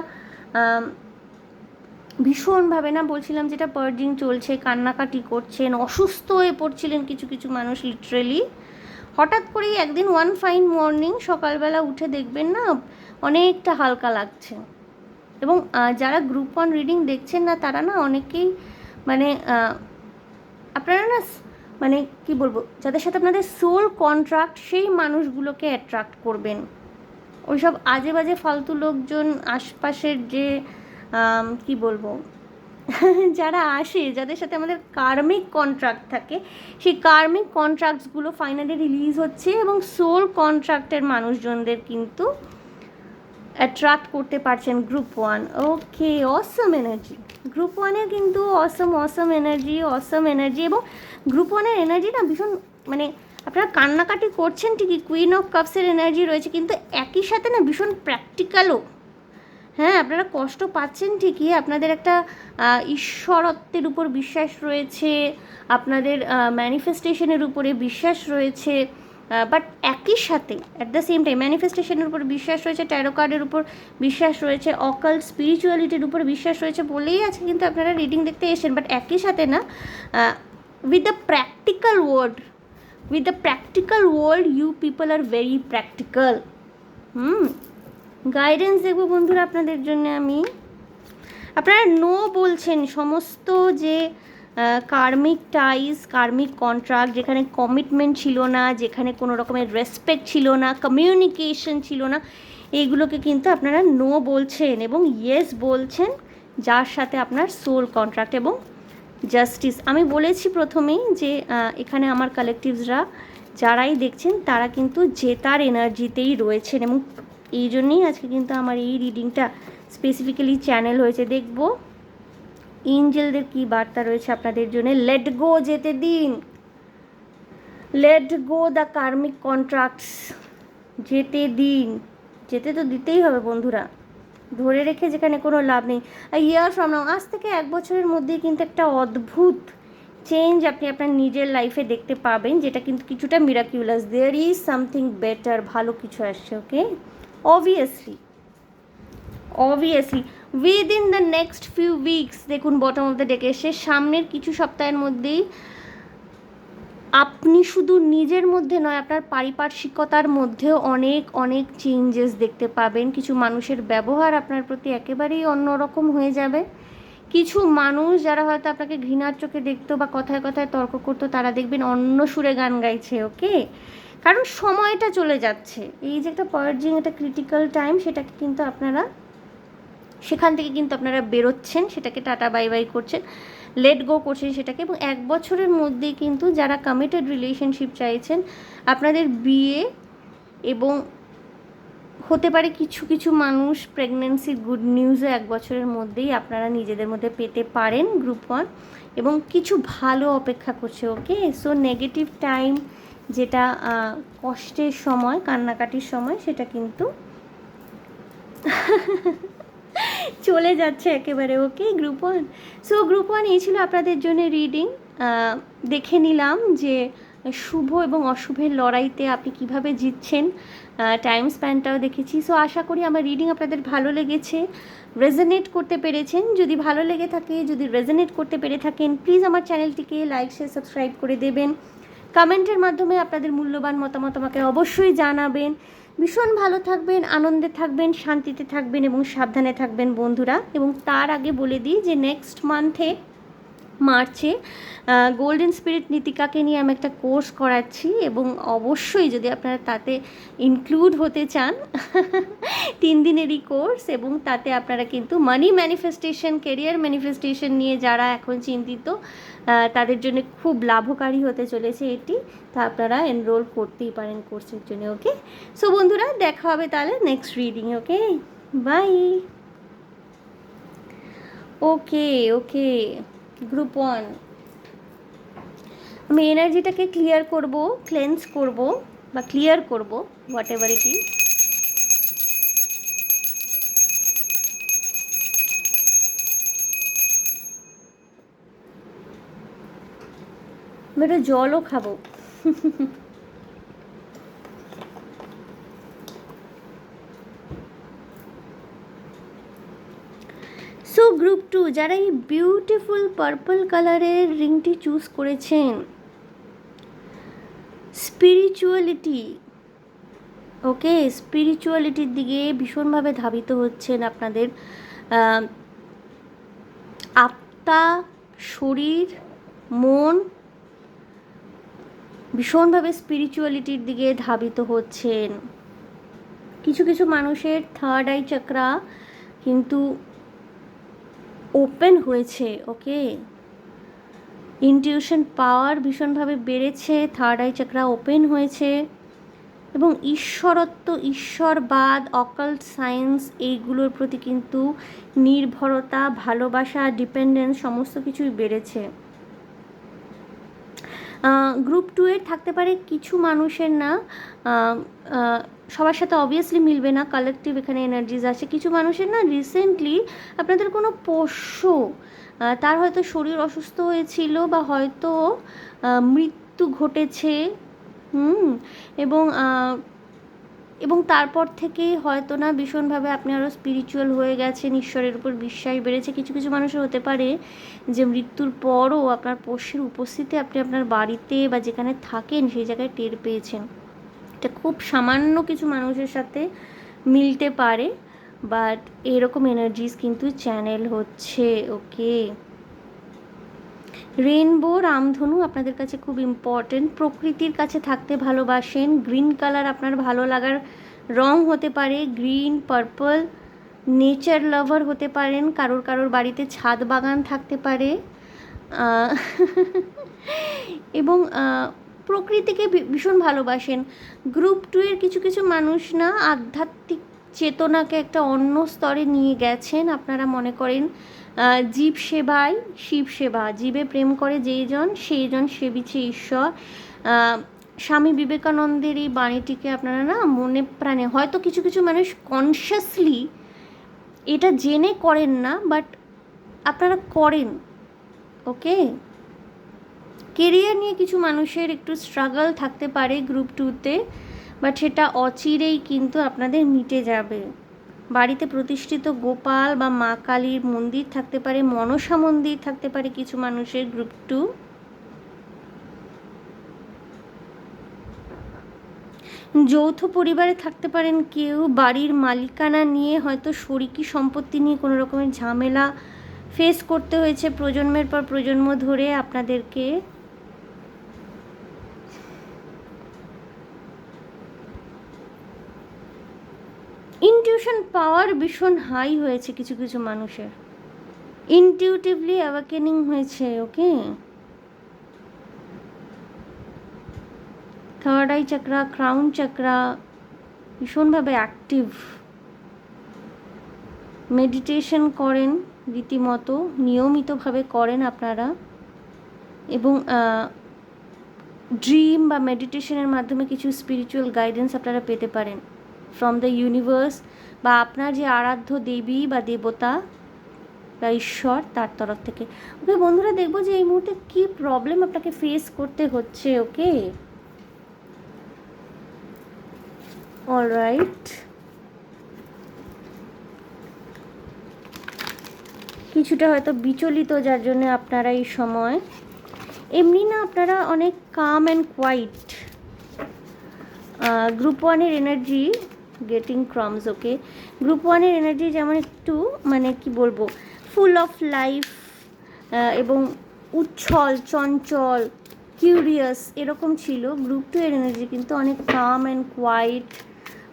ভীষণভাবে না বলছিলাম যেটা পার্জিং চলছে, কান্নাকাটি করছেন, অসুস্থ হয়ে পড়ছিলেন কিছু কিছু মানুষ লিটারেলি, হঠাৎ করেই একদিন ওয়ান ফাইন মর্নিং সকালবেলা উঠে দেখবেন না অনেকটা হালকা লাগছে। এবং যারা গ্রুপ 1 রিডিং দেখছেন না তারা না অনেকেই মানে আপনারা না মানে কি বলবো, যাদের সাথে আপনাদের সোল কন্ট্রাক্ট, সেই মানুষগুলোকে অ্যাট্রাক্ট করবেন। ওইসব আজে বাজে ফালতু লোকজন আশপাশের যে কি বলবো যারা আসে, যাদের সাথে আমাদের কার্মিক কন্ট্রাক্ট থাকে, সেই কার্মিক কন্ট্রাক্টসগুলো ফাইনালি রিলিজ হচ্ছে, এবং সোল কন্ট্রাক্টের মানুষজনদের কিন্তু অ্যাট্রাক্ট করতে পারছেন গ্রুপ 1। ওকে, অসম এনার্জি গ্রুপ 1-এর, কিন্তু অসম এনার্জি। এবং গ্রুপ 1-এর এনার্জি না ভীষণ মানে আপনারা কান্নাকাটি করছেন ঠিকই, কুইন অফ কাপসের এনার্জি রয়েছে, কিন্তু একই সাথে না ভীষণ প্র্যাকটিক্যালও। হ্যাঁ, আপনারা কষ্ট পাচ্ছেন ঠিকই, আপনাদের একটা ঈশ্বরত্বের উপর বিশ্বাস রয়েছে, আপনাদের ম্যানিফেস্টেশনের উপরে বিশ্বাস রয়েছে, বাট একই সাথে অ্যাট দ্য সেম টাইম ম্যানিফেস্টেশনের উপর বিশ্বাস রয়েছে, ট্যারো কার্ডের উপর বিশ্বাস রয়েছে, অকাল্ট স্পিরিচুয়ালিটির উপর বিশ্বাস রয়েছে বলেই আছে কিন্তু আপনারা রিডিং দেখতে এসেছেন। বাট একই সাথে না with the practical world you people are very practical. Guidance দেখবো বন্ধুরা আপনাদের জন্য আমি। আপনারা নো বলছেন সমস্ত যে কার্মিক টাইজ, কার্মিক কন্ট্রাক্ট, যেখানে কমিটমেন্ট ছিল না, যেখানে কোনো রকমের রেসপেক্ট ছিল না, কমিউনিকেশন ছিল না, এইগুলোকে কিন্তু আপনারা নো বলছেন এবং ইয়েস বলছেন, যার সাথে আপনার সোল কন্ট্রাক্ট এবং জাস্টিস। আমি বলেছি প্রথমেই যে এখানে আমার কালেকটিভসরা যারাই দেখছেন তারা কিন্তু জেতার এনার্জিতেই রয়েছেন, এবং এই জন্যই আজকে কিন্তু আমার এই রিডিংটা স্পেসিফিক্যালি চ্যানেল হয়েছে। দেখব এঞ্জেলদের কী বার্তা রয়েছে আপনাদের জন্য। লেট গো, যেতে দিন, let go the karmic contracts, যেতে দিন। যেতে তো দিতেই হবে বন্ধুরা, ধরে রেখে যেখানে কোনো লাভ নেই। ইয়ার ফ্রম নাও, আজ থেকে 1 বছরের মধ্যেই কিন্তু একটা অদ্ভুত চেঞ্জ আপনি আপনার নিজের লাইফে দেখতে পাবেন, যেটা কিন্তু কিছুটা miraculous. There is something better, ভালো কিছু আসছে। Okay, obviously within the next few weeks, দেখুন বটম অফ দ্য ডেকে এসে সামনের কিছু সপ্তাহের মধ্যেই আপনি শুধু নিজের মধ্যে নয়, আপনার পারিপার্শ্বিকতার মধ্যেও অনেক চেঞ্জেস দেখতে পাবেন। কিছু মানুষের ব্যবহার আপনার প্রতি একেবারেই অন্যরকম হয়ে যাবে। কিছু মানুষ যারা হয়তো আপনাকে ঘৃণার চোখে দেখতো বা কথায় কথায় তর্ক করতো, তারা দেখবেন অন্য সুরে গান গাইছে। ওকে, কারণ সময়টা চলে যাচ্ছে, এই যে একটা পার্জিং, একটা ক্রিটিক্যাল টাইম, সেটাকে কিন্তু আপনারা সেখান থেকে কিন্তু আপনারা বেরোচ্ছেন, সেটাকে টাটা বাই বাই করছেন, লেট গো করছেন সেটাকে। এবং 1 বছরের মধ্যেই কিন্তু যারা কমিটেড রিলেশনশিপ চাইছেন, আপনাদের বিয়ে, এবং হতে পারে কিছু কিছু মানুষ প্রেগনেন্সির গুড নিউজও 1 বছরের মধ্যেই আপনারা নিজেদের মধ্যে পেতে পারেন গ্রুপ 1, এবং কিছু ভালো অপেক্ষা করছে। ওকে, সো নেগেটিভ টাইম, যেটা কষ্টের সময়, কান্নাকাটির সময়, সেটা কিন্তু চলে যাচ্ছে একেবারে। ওকে গ্রুপ 1, সো গ্রুপ 1 এই ছিল আপনাদের জন্য রিডিং। দেখে নিলাম যে শুভ এবং অশুভের লড়াইতে আপনি কিভাবে জিতছেন, টাইম স্প্যানটাও দেখেছি। সো আশা করি আমার রিডিং আপনাদের ভালো লেগেছে, রেজোনেট করতে পেরেছেন। যদি ভালো লেগে থাকে, যদি রেজোনেট করতে পেরে থাকেন, প্লিজ আমার চ্যানেলটিকে লাইক, শেয়ার, সাবস্ক্রাইব করে দেবেন। কমেন্টের মাধ্যমে আপনাদের মূল্যবান মতামত আমাকে অবশ্যই জানাবেন। ভীষণ ভালো থাকবেন, আনন্দে থাকবেন, শান্তিতে থাকবেন এবং সাবধানে থাকবেন বন্ধুরা। এবং তার আগে বলে দিই যে নেক্সট মান্থে মার্চে গোল্ডেন স্পিরিট নীতিকাকে নিয়ে আমি একটা কোর্স করাচ্ছি, এবং অবশ্যই যদি আপনারা তাতে ইনক্লুড হতে চান 3 দিনেরই কোর্স, এবং তাতে আপনারা কিন্তু মানি ম্যানিফেস্টেশন, কেরিয়ার ম্যানিফেস্টেশন নিয়ে যারা এখন চিন্তিত তাদের জন্য খুব লাভকারী হতে চলেছে এটি। তা আপনারা এনরোল করতেই পারেন কোর্সের জন্য। ওকে, সো বন্ধুরা দেখা হবে তাহলে next reading. Okay, bye. Okay okay, group 1 আমি এনার্জিটাকে ক্লিয়ার করব, ক্লেন্স করব বা ক্লিয়ার করব, হোয়াট এভার ইট ইজ। আমি একটু জলও খাবো। সো গ্রুপ 2 যারা এই বিউটিফুল পার্পল কালারের রিংটি চুজ করেছেন, স্পিরিচুয়ালিটি, ওকে, স্পিরিচুয়ালিটির দিকে ভীষণভাবে ধাবিত হচ্ছেন। আপনাদের আত্মা, শরীর, মন ভীষণভাবে স্পিরিচুয়ালিটির দিকে ধাবিত হচ্ছেন। কিছু কিছু মানুষের থার্ড আই চক্রা কিন্তু ওপেন হয়েছে। ওকে, ইনটিউশন পাওয়ার ভীষণভাবে বেড়েছে, থার্ড আই চক্রা ওপেন হয়েছে, এবং ঈশ্বরত্ব, ঈশ্বরবাদ, অকাল্ট সায়েন্স এইগুলোর প্রতি কিন্তু নির্ভরতা, ভালোবাসা, ডিপেন্ডেন্স সমস্ত কিছুই বেড়েছে। গ্রুপ 2 এর থাকতে পারে কিছু মানুষের, না সবার সাথে অবভিয়াসলি মিলবে না, কালেকটিভ এখানে এনার্জিজ আছে। কিছু মানুষের না রিসেন্টলি আপনাদের কোনো পোষ্য তার হয়তো শরীর অসুস্থ হয়েছিল বা হয়তো মৃত্যু ঘটেছে, এবং এবং তারপর থেকে হয়তো না ভীষণভাবে আপনি আরও স্পিরিচুয়াল হয়ে গেছেন, ঈশ্বরের উপর বিশ্বাস বেড়েছে। কিছু কিছু মানুষের হতে পারে যে মৃত্যুর পরও আপনার পোষ্যের উপস্থিতি আপনি আপনার বাড়িতে বা যেখানে থাকেন সেই জায়গায় টের পেয়েছেন। এটা খুব সামান্য কিছু মানুষের সাথে মিলতে পারে, বাট এরকম এনার্জিস কিন্তু চ্যানেল হচ্ছে। ওকে, রেনবো, রামধনু আপনাদের কাছে খুব ইম্পর্টেন্ট। প্রকৃতির কাছে থাকতে ভালোবাসেন, গ্রিন কালার আপনার ভালো লাগার রং হতে পারে, গ্রিন, পার্পল। নেচার লাভার হতে পারেন, কারোর কারোর বাড়িতে ছাদ বাগান থাকতে পারে, এবং প্রকৃতিকে ভীষণ ভালোবাসেন। গ্রুপ 2 এর কিছু কিছু মানুষ না আধ্যাত্মিক চেতনাকে একটা অন্য স্তরে নিয়ে গেছেন। আপনারা মনে করেন জীব সেবায় শিব সেবা, জীবে প্রেম করে যেইজন সেইজন সেবিছে ঈশ্বর। স্বামী বিবেকানন্দের এই বাণীটিকে আপনারা না মনে প্রাণে, হয়তো কিছু কিছু মানুষ কনসিয়াসলি এটা জেনে করেন না, বাট আপনারা করেন। ওকে, কেরিয়ার নিয়ে কিছু মানুষের একটু স্ট্রাগল থাকতে পারে গ্রুপ 2-তে, বাট সেটা অচিরেই কিন্তু আপনাদের মিটে যাবে। বাড়িতে প্রতিষ্ঠিত গোপাল বা মা কালীর মন্দির থাকতে পারে, মনসা মন্দির থাকতে পারে কিছু মানুষের গ্রুপ 2। যৌথ পরিবারে থাকতে পারেন কেউ, বাড়ির মালিকানা নিয়ে হয়তো শরিকি সম্পত্তি নিয়ে কোনো রকমের ঝামেলা ফেস করতে হয়েছে প্রজন্মের পর প্রজন্ম ধরে আপনাদেরকে। ইনটিউশন পাওয়ার ভীষণ হাই হয়েছে কিছু কিছু মানুষের, ইনটিউটিভলি অ্যাওয়াকেনিং হয়েছে। Okay, third eye chakra, crown chakra ভীষণভাবে অ্যাক্টিভ। মেডিটেশন করেন রীতিমতো, নিয়মিতভাবে করেন আপনারা, এবং ড্রিম বা মেডিটেশনের মাধ্যমে কিছু স্পিরিচুয়াল গাইডেন্স আপনারা পেতে পারেন ফ্রম দ্য ইউনিভার্স, বা আপনার যে আরাধ্য দেবী বা দেবতা বা ঈশ্বর তার তরফ থেকে। ওকে বন্ধুরা, দেখবো যে এই মুহূর্তে কী প্রবলেম আপনাকে ফেস করতে হচ্ছে। ওকে, অলরাইট, কিছুটা হয়তো বিচলিত, যার জন্য আপনারা এই সময় এমনি না আপনারা অনেক কাম অ্যান্ড কোয়াইট, গ্রুপ ওয়ানের এনার্জি গেটিং ক্রামস, ওকে। গ্রুপ ওয়ানের এনার্জি যেমন একটু মানে কি বলবো, ফুল অফ লাইফ এবং উচ্ছল, চঞ্চল, কিউরিয়াস এরকম ছিল। গ্রুপ টু এর এনার্জি কিন্তু অনেক কাম অ্যান্ড কোয়াইট,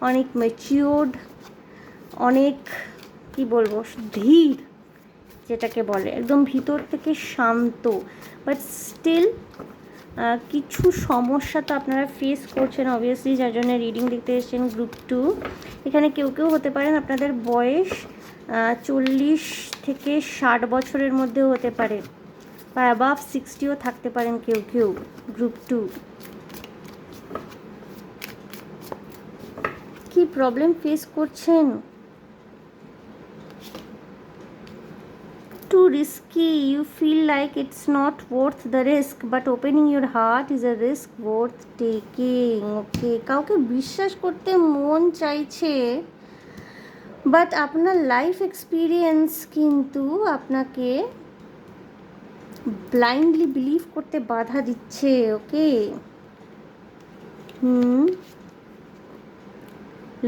অনেক ম্যাচিওর্ড, অনেক কি বলবো ধীর, যেটাকে বলে একদম ভিতর থেকে শান্ত। বাট স্টিল কিছু সমস্যা তো আপনারা ফেস করছেন অবভিয়াসলি, যার জন্য রিডিং দেখতে এসেছেন গ্রুপ টু। এখানে কেউ কেউ হতে পারেন আপনাদের বয়স 40 থেকে 60 বছরের মধ্যেও হতে পারে, বা অ্যাবাভ 60ও থাকতে পারেন কেউ কেউ গ্রুপ টু। কি প্রবলেম ফেস করছেন? Too risky, you feel like it's not worth the risk, but opening your heart is a risk worth taking, okay? কাউকে বিশ্বাস করতে মন চাইছে, বাট আপনার লাইফ এক্সপিরিয়েন্স কিন্তু আপনাকে ব্লাইন্ডলি বিলিভ করতে বাধা দিচ্ছে, okay?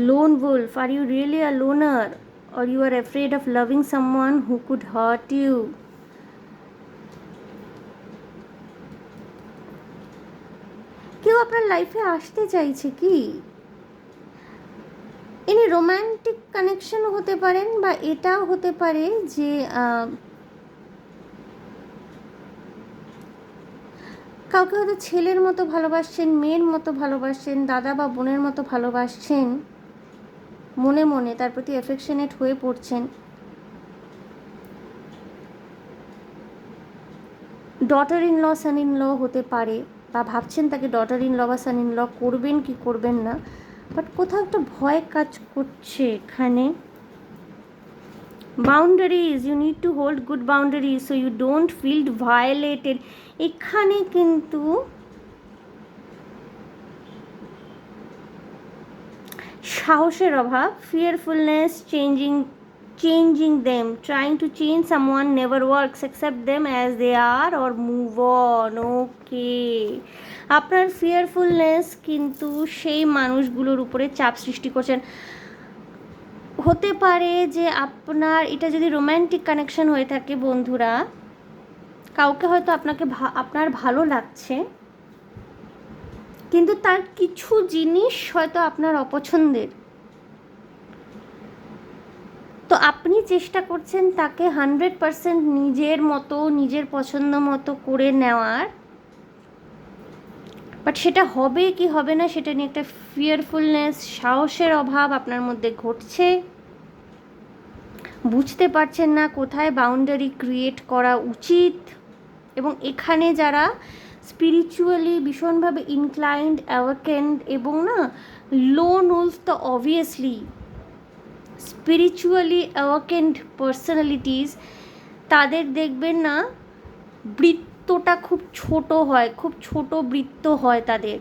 Lone wolf, are you really a loner, or you are afraid of loving someone who could hurt you? কেউ আপনার লাইফে আসতে চাইছে কি? ইনি রোম্যান্টিক কানেকশনও হতে পারেন, বা এটাও হতে পারে যে কাউকে হয়তো ছেলের মতো ভালোবাসছেন, মেয়ের মতো ভালোবাসছেন, দাদা বা বোনের মতো ভালোবাসছেন, মনে মনে তার প্রতি অ্যাফেকশনেট হয়ে পড়ছেন। Daughter in law, son in law হতে পারে, বা ভাবছেন তাকে ডটার ইন ল বা সান ইন ল করবেন কি করবেন না, বাট কোথাও একটা ভয় কাজ করছে এখানে। Boundaries, you need to hold good boundaries so you don't feel violated. এখানে কিন্তু সাহসের অভাব, ফিয়ারফুলনেস, changing them, trying to change someone never works, accept them as they are or move on, okay? আপনার ফিয়ারফুলনেস কিন্তু সেই মানুষগুলোর উপরে চাপ সৃষ্টি করছেন। হতে পারে যে আপনার এটা যদি রোম্যান্টিক কানেকশন হয়ে থাকে বন্ধুরা, কাউকে হয়তো আপনার ভালো লাগছে, কিন্তু তার কিছু জিনিস হয়তো আপনার অপছন্দের, তো আপনি চেষ্টা করছেন তাকে 100% নিজের মতো, নিজের পছন্দ মতো করে নেওয়ার, বাট সেটা হবে কি হবে না সেটা নিয়ে একটা ফিয়ারফুলনেস, সাহসের অভাব আপনার মধ্যে ঘটছে। বুঝতে পারছেন না কোথায় বাউন্ডারি ক্রিয়েট করা উচিত। এবং এখানে যারা স্পিরিচুয়ালি ভীষণভাবে ইনক্লাইন্ড, অ্যাওয়াকেন্ড এবং না লোন উলফ, তো অবভিয়াসলি স্পিরিচুয়ালি অ্যাওয়াকেন্ড পার্সোনালিটিস, তাদের দেখবেন না বৃত্তটা খুব ছোট হয়, খুব ছোট বৃত্ত হয় তাদের।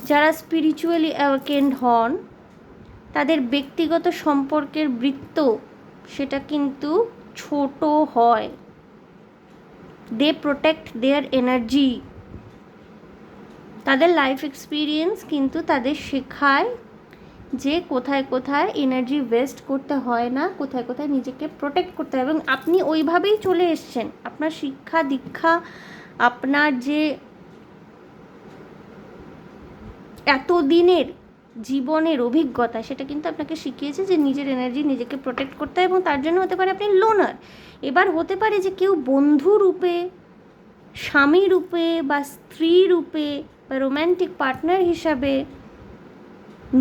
যারা স্পিরিচুয়ালি অ্যাওয়াকেন্ড হন তাদের ব্যক্তিগত সম্পর্কের বৃত্ত সেটা কিন্তু ছোট হয়। দে প্রোটেক্ট দেয়ার এনার্জি। তাদের লাইফ এক্সপিরিয়েন্স কিন্তু তাদের শেখায় যে কোথায় কোথায় এনার্জি ওয়েস্ট করতে হয় না, কোথায় কোথায় নিজেকে প্রোটেক্ট করতে হয়। এবং আপনি ওইভাবেই চলে এসছেন। আপনার শিক্ষা দীক্ষা, আপনার যে এতদিনের জীবনের অভিজ্ঞতা, সেটা কিন্তু আপনাকে শিখিয়েছে যে নিজের এনার্জি নিজেকে প্রোটেক্ট করতে হয়। এবং তার জন্য হতে পারে আপনি লোনার। এবার হতে পারে যে কেউ বন্ধু রূপে, স্বামী রূপে, বা স্ত্রী রূপে, বা রোম্যান্টিক পার্টনার হিসাবে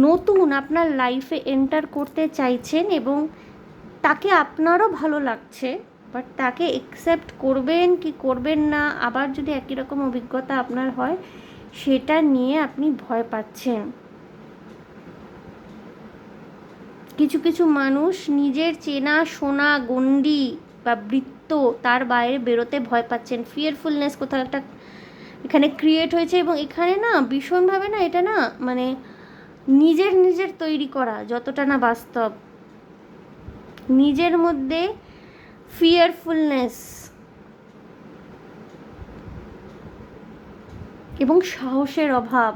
নতুন আপনার লাইফে এন্টার করতে চাইছেন, এবং তাকে আপনারও ভালো লাগছে, বাট তাকে অ্যাকসেপ্ট করবেন কি করবেন না, আবার যদি একই রকম অভিজ্ঞতা আপনার হয়, সেটা নিয়ে আপনি ভয় পাচ্ছেন। কিছু কিছু মানুষ নিজের চেনা শোনা গণ্ডি বা বৃত্ত তার বাইরে বেরোতে ভয় পাচ্ছেন। ফিয়ারফুলনেস কোথাও একটা এখানে ক্রিয়েট হয়েছে, এবং এখানে না ভীষণভাবে না এটা না মানে নিজের তৈরি করা, যতটা না বাস্তব, নিজের মধ্যে ফিয়ারফুলনেস এবং সাহসের অভাব,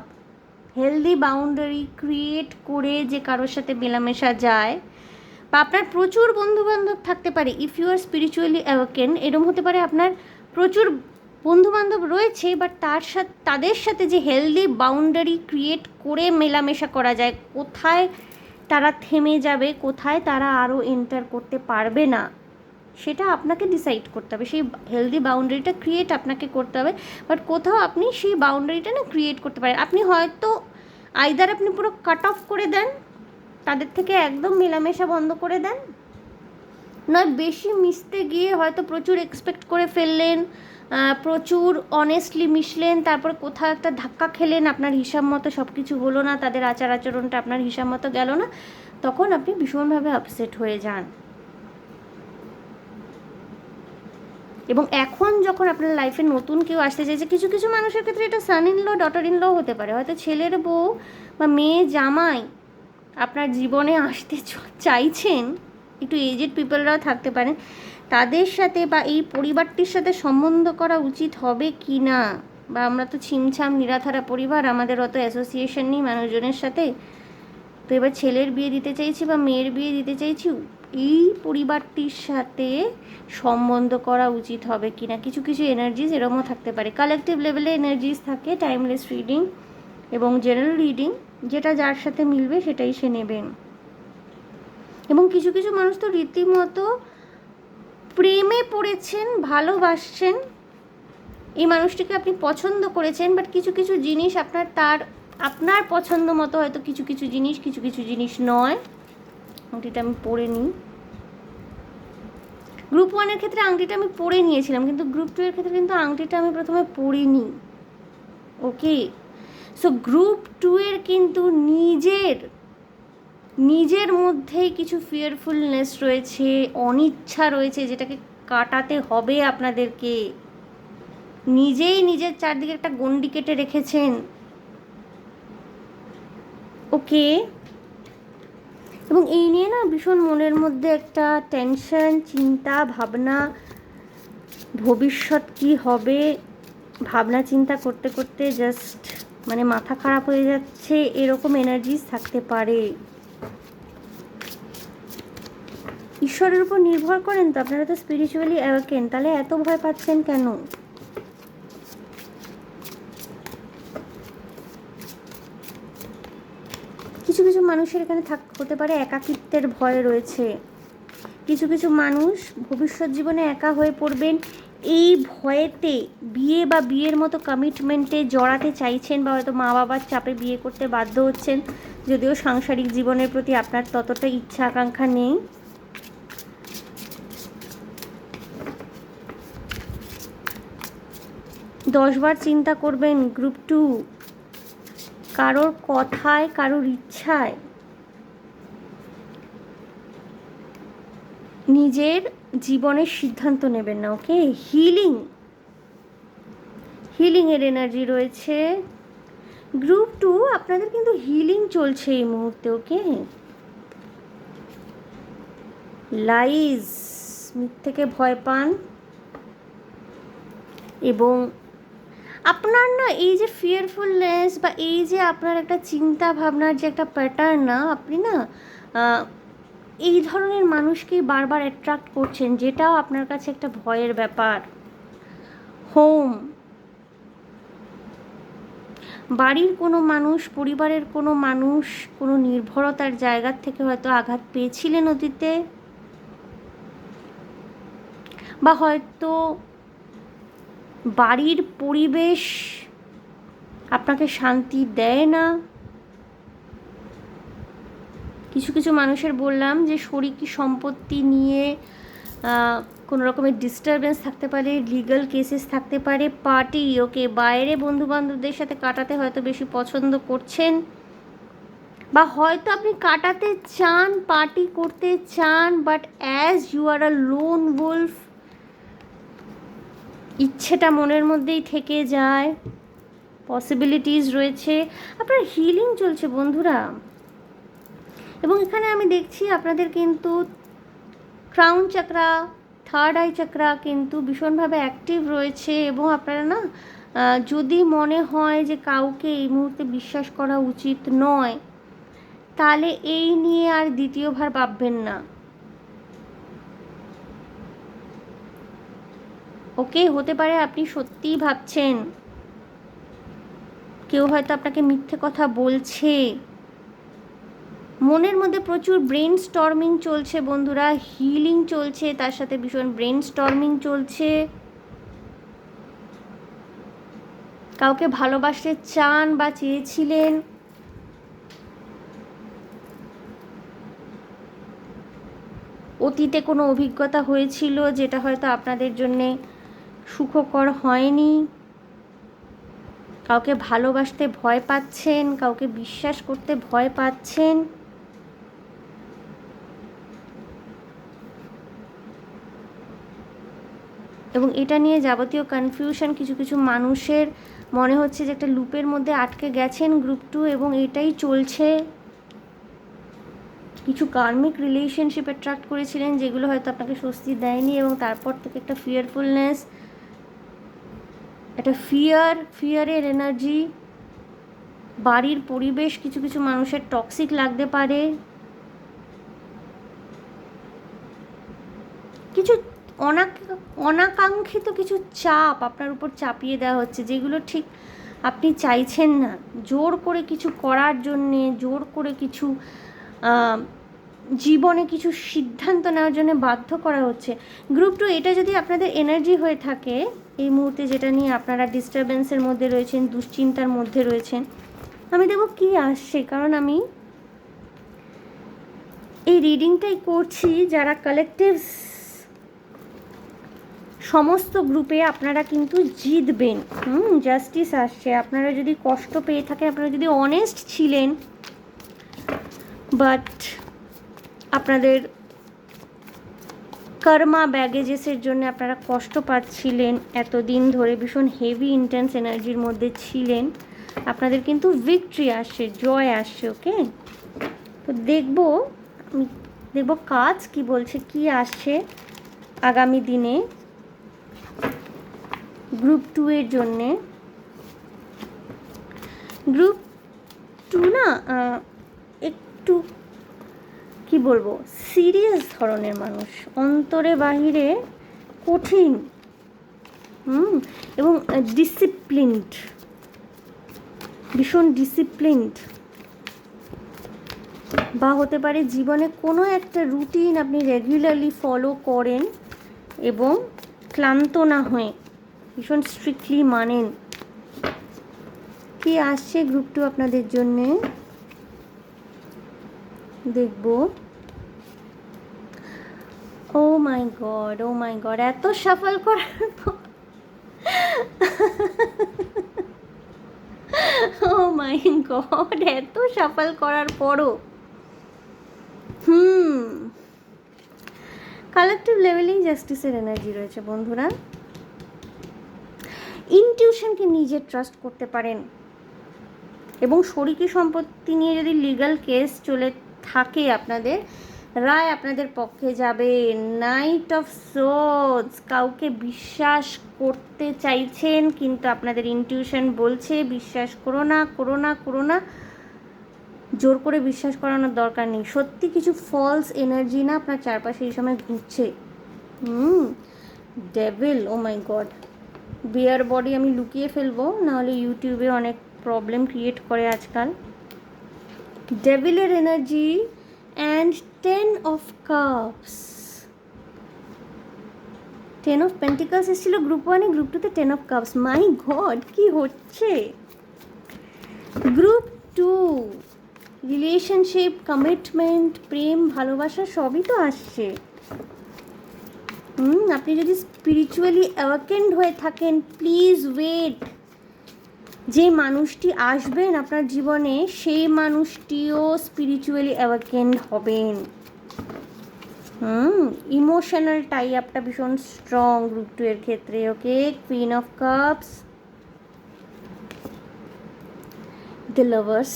হেলদি বাউন্ডারি ক্রিয়েট করে যে কারোর সাথে মেলামেশা যায়, বা আপনার প্রচুর বন্ধুবান্ধব থাকতে পারে, ইফ ইউ আর স্পিরিচুয়ালি অ্যাওয়াকেন, এরম হতে পারে আপনার প্রচুর বন্ধুবান্ধব রয়েছে, বাট তাদের সাথে যে হেলদি বাউন্ডারি ক্রিয়েট করে মেলামেশা করা যায়, কোথায় তারা থেমে যাবে, কোথায় তারা আরও এন্টার করতে পারবে না, সেটা আপনাকে ডিসাইড করতে হবে। সেই হেলদি বাউন্ডারিটা ক্রিয়েট আপনাকে করতে হবে, বাট কোথাও আপনি সেই বাউন্ডারিটা না ক্রিয়েট করতে পারেন। আপনি হয়তো আইদার আপনি পুরো কাট অফ করে দেন, তাদের থেকে একদম মেলামেশা বন্ধ করে দেন, নয় বেশি মিশতে গিয়ে হয়তো প্রচুর এক্সপেক্ট করে ফেললেন, প্রচুর অনেস্টলি মিশলেন, তারপর কোথাও একটা ধাক্কা খেলেন, আপনার হিসাব মতো সব কিছু হলো না, তাদের আচার আচরণটা আপনার হিসাব মতো গেল না, তখন আপনি ভীষণভাবে আপসেট হয়ে যান। এবং এখন যখন আপনার লাইফে নতুন কেউ আসতে চাইছে, কিছু কিছু মানুষের ক্ষেত্রে এটা son in law, daughter in law হতে পারে, হয়তো ছেলের বউ বা মেয়ে জামাই আপনার জীবনে আসতে চাইছেন, একটু এজেড পিপলরাও থাকতে পারেন, তাদের সাথে বা এই পরিবারটির সাথে সম্বন্ধ করা উচিত হবে কি না, বা আমরা তো ছিমছাম নিরাধারা পরিবার, আমাদের অত অ্যাসোসিয়েশন নেই মানুষজনের সাথে, তো এবার ছেলের বিয়ে দিতে চাইছি বা মেয়ের বিয়ে দিতে চাইছি, এই পরিবারটির সাথে সম্বন্ধ করা উচিত হবে কি না, কিছু কিছু এনার্জিস এরকমও থাকতে পারে। কালেকটিভ লেভেলে এনার্জিস থাকে, টাইমলেস রিডিং এবং জেনারেল রিডিং, যেটা যার সাথে মিলবে সেটাই সে নেবেন। এবং কিছু কিছু মানুষ তো রীতিমতো প্রেমে পড়েছেন, ভালোবাসছেন, এই মানুষটিকে আপনি পছন্দ করেছেন, বাট কিছু কিছু জিনিস আপনার পছন্দ মতো হয়তো কিছু কিছু জিনিস নয়। আংটিটা আমি পরে নিই। গ্রুপ 1-এর ক্ষেত্রে আংটিটা আমি পরে নিয়েছিলাম, কিন্তু গ্রুপ 2-এর ক্ষেত্রে কিন্তু আংটিটা আমি প্রথমে পরিনি। ওকে, সো গ্রুপ 2-এর কিন্তু নিজের মধ্যেই কিছু ফিয়ারফুলনেস রয়েছে, অনিচ্ছা রয়েছে, যেটাকে কাটাতে হবে আপনাদেরকে। নিজেই নিজের চারদিকে একটা গণ্ডি কেটে রেখেছেন। ওকে, এবং এই নিয়ে না ভীষণ মনের মধ্যে একটা টেনশন, চিন্তা ভাবনা, ভবিষ্যৎ কি হবে, ভাবনা চিন্তা করতে করতে জাস্ট মানে মাথা খারাপ হয়ে যাচ্ছে, এরকম এনার্জিস থাকতে পারে। ঈশ্বরের উপর নির্ভর করেন তো আপনারা, তো স্পিরিচুয়ালি অ্যাওয়েকেন, তাহলে এত ভয় পাচ্ছেন কেন? কিছু কিছু মানুষের এখানে হতে পারে একাকিত্বের ভয় রয়েছে, কিছু কিছু মানুষ ভবিষ্যৎ জীবনে একা হয়ে পড়বেন, এই ভয়েতে বিয়ে বা বিয়ের মতো কমিটমেন্টে জড়াতে চাইছেন, বা হয়তো মা বাবার চাপে বিয়ে করতে বাধ্য হচ্ছেন, যদিও সাংসারিক জীবনের প্রতি আপনার ততটা ইচ্ছা আকাঙ্ক্ষা নেই। দশবার চিন্তা করবেন গ্রুপ 2, কারোর কথায় কারোর ইচ্ছায় নিজের জীবনের সিদ্ধান্ত নেবেন না। ওকে, হিলিংয়ের এনার্জি রয়েছে গ্রুপ 2, আপনাদের কিন্তু হিলিং চলছে এই মুহূর্তে। ওকে, লাইজ, মিথ্যেকে ভয় পান, এবং আপনার না এই যে ফিয়ারফুলনেস বা এই যে আপনার একটা চিন্তা ভাবনার যে একটা প্যাটার্ন, না আপনি না এই ধরনের মানুষকেই বারবার অ্যাট্রাক্ট করছেন, যেটাও আপনার কাছে একটা ভয়ের ব্যাপার। হোম, বাড়ির কোনো মানুষ, পরিবারের কোনো মানুষ কোনো নির্ভরতার জায়গার থেকে হয়তো আঘাত পেয়েছিলেন অতীতে, বা হয়তো বাড়ির পরিবেশ আপনাকে শান্তি দেয় না। কিছু কিছু মানুষের বললাম যে শরিকি সম্পত্তি নিয়ে কোনো রকমের ডিস্টারবেন্স থাকতে পারে, লিগ্যাল কেসেস থাকতে পারে, পার্টি, ওকে, বাইরে বন্ধুবান্ধবদের সাথে কাটাতে হয়তো বেশি পছন্দ করছেন, বা হয়তো আপনি কাটাতে চান, পার্টি করতে চান, but as you are a lone wolf, ইচ্ছেটা মনের মধ্যেই থেকে যায়। পসিবিলিটিস রয়েছে, আপনার হিলিং চলছে বন্ধুরা। এবং এখানে আমি দেখছি আপনাদের কিন্তু ক্রাউন চাকরা, থার্ড আই চাকরা কিন্তু ভীষণভাবে অ্যাক্টিভ রয়েছে, এবং আপনারা না যদি মনে হয় যে কাউকে এই মুহূর্তে বিশ্বাস করা উচিত নয়, তাহলে এই নিয়ে আর দ্বিতীয়বার ভাববেন না। ওকে, হতে পারে আপনি সত্যিই ভাবছেন, কেউ হয়তো আপনাকে মিথ্যে কথা বলছে। মনের মধ্যে প্রচুর ব্রেন স্টর্মিং চলছে বন্ধুরা, হিলিং চলছে, তার সাথে ভীষণ ব্রেন স্টর্মিং চলছে। কাউকে ভালোবাসতে চান বা চেয়েছিলেন, অতীতে কোনো অভিজ্ঞতা হয়েছিল যেটা হয়তো আপনাদের জন্যে সুখকর হয়নি। কাউকে ভালোবাসতে ভয় পাচ্ছেন, কাউকে বিশ্বাস করতে ভয় পাচ্ছেন। এবং এটা নিয়ে যাবতীয় কনফিউশন কিছু কিছু মানুষের মনে হচ্ছে যে একটা লুপের মধ্যে আটকে গেছেন গ্রুপ 2, এবং এটাই চলছে। কিছু কার্মিক রিলেশনশিপ অ্যাট্রাক্ট করেছিলেন যেগুলো হয়তো আপনাকে স্বস্তি দেয়নি, এবং তারপর থেকে একটা ফিয়ারফুলনেস, একটা ফিয়ারের এনার্জি, বাড়ির পরিবেশ কিছু কিছু মানুষের টক্সিক লাগতে পারে। কিছু অনাকাঙ্ক্ষিত কিছু চাপ আপনার উপর চাপিয়ে দেওয়া হচ্ছে, যেগুলো ঠিক আপনি চাইছেন না। জোর করে কিছু করার জন্যে, জোর করে কিছু জীবনে কিছু সিদ্ধান্ত নেওয়ার জন্য বাধ্য করা হচ্ছে। গ্রুপ 2, এটা যদি আপনাদের এনার্জি হয়ে থাকে এই মুহূর্তে, যেটা নিয়ে আপনারা ডিস্টারবেন্সের মধ্যে রয়েছেন, দুশ্চিন্তার মধ্যে রয়েছেন, আমি দেখব কী আসছে। কারণ আমি এই রিডিংটাই করছি যারা কালেকটিভ, সমস্ত গ্রুপে আপনারা কিন্তু জিতবেন। জাস্টিস আসছে। আপনারা যদি কষ্ট পেয়ে থাকেন, আপনারা যদি অনেস্ট ছিলেন, বাট আপনাদের কর্মা ব্যাগেজেসের জন্য আপনারা কষ্ট পাচ্ছিলেন এতদিন ধরে, ভীষণ হেভি ইন্টেন্স এনার্জির মধ্যে ছিলেন, আপনাদের কিন্তু ভিক্টরি আসছে, জয় আসছে। ওকে, তো দেখব কাজ কি বলছে, কি আসছে আগামী দিনে গ্রুপ 2 এর জন্যে। গ্রুপ 2 না একটু কি বলবো, সিরিয়াস ধরনের মানুষ, অন্তরে বাহিরে কঠিন, এবং ডিসিপ্লিনড, ভীষণ ডিসিপ্লিনড। বা হতে পারে জীবনে কোনো একটা রুটিন আপনি রেগুলারলি ফলো করেন এবং ক্লান্ত না হয়ে ভীষণ স্ট্রিক্টলি মানেন। কি আসছে গ্রুপ 2 আপনাদের জন্যে দেখব। ও মাই গড, এত সাফল করার পর, ও মাই গড, এত সাফল করার পরও কালেকটিভ লেভেলেই জাস্টিসের এনার্জি রয়েছে বন্ধুরা। ইনটিউশনকে নিজে ট্রাস্ট করতে পারেন, এবং শরিকি সম্পত্তি নিয়ে যদি লিগ্যাল কেস চলে থাকে আপনাদের, রায় আপনাদের পক্ষে যাবে। নাইট অফ সোর্ডস, কাউকে বিশ্বাস করতে চাইছেন কিন্তু আপনাদের ইনটিউশন বলছে বিশ্বাস করো না, জোর করে বিশ্বাস করানোর দরকার নেই। সত্যি কিছু ফলস এনার্জি না আপনার চারপাশে এই সময় ঘুরছে। ডেভিল, ও মাই গড, বিয়ার বডি আমি লুকিয়ে ফেলবো, নাহলে ইউটিউবে অনেক প্রবলেম ক্রিয়েট করে আজকাল। ডেভিলের energy and 10 of cups, 10 of pentacles এসেছিল গ্রুপ 1-এ, গ্রুপ 2-তে 10 অফ কাপস। মাই গড, কি হচ্ছে! গ্রুপ 2 রিলেশনশিপ, কমিটমেন্ট, প্রেম, ভালোবাসা সবই তো আসছে। আপনি যদি স্পিরিচুয়ালি অ্যাওয়াকেন্ড হয়ে থাকেন, প্লিজ ওয়েট। যে মানুষটি আসবেন আপনার জীবনে, সেই মানুষটিও স্পিরিচুয়ালি অ্যাওয়াকেন্ড হবেন। ইমোশনাল টাই আপটা ভীষণ স্ট্রং গ্রুপ 2 এর ক্ষেত্রে। Okay, queen of cups, the lovers,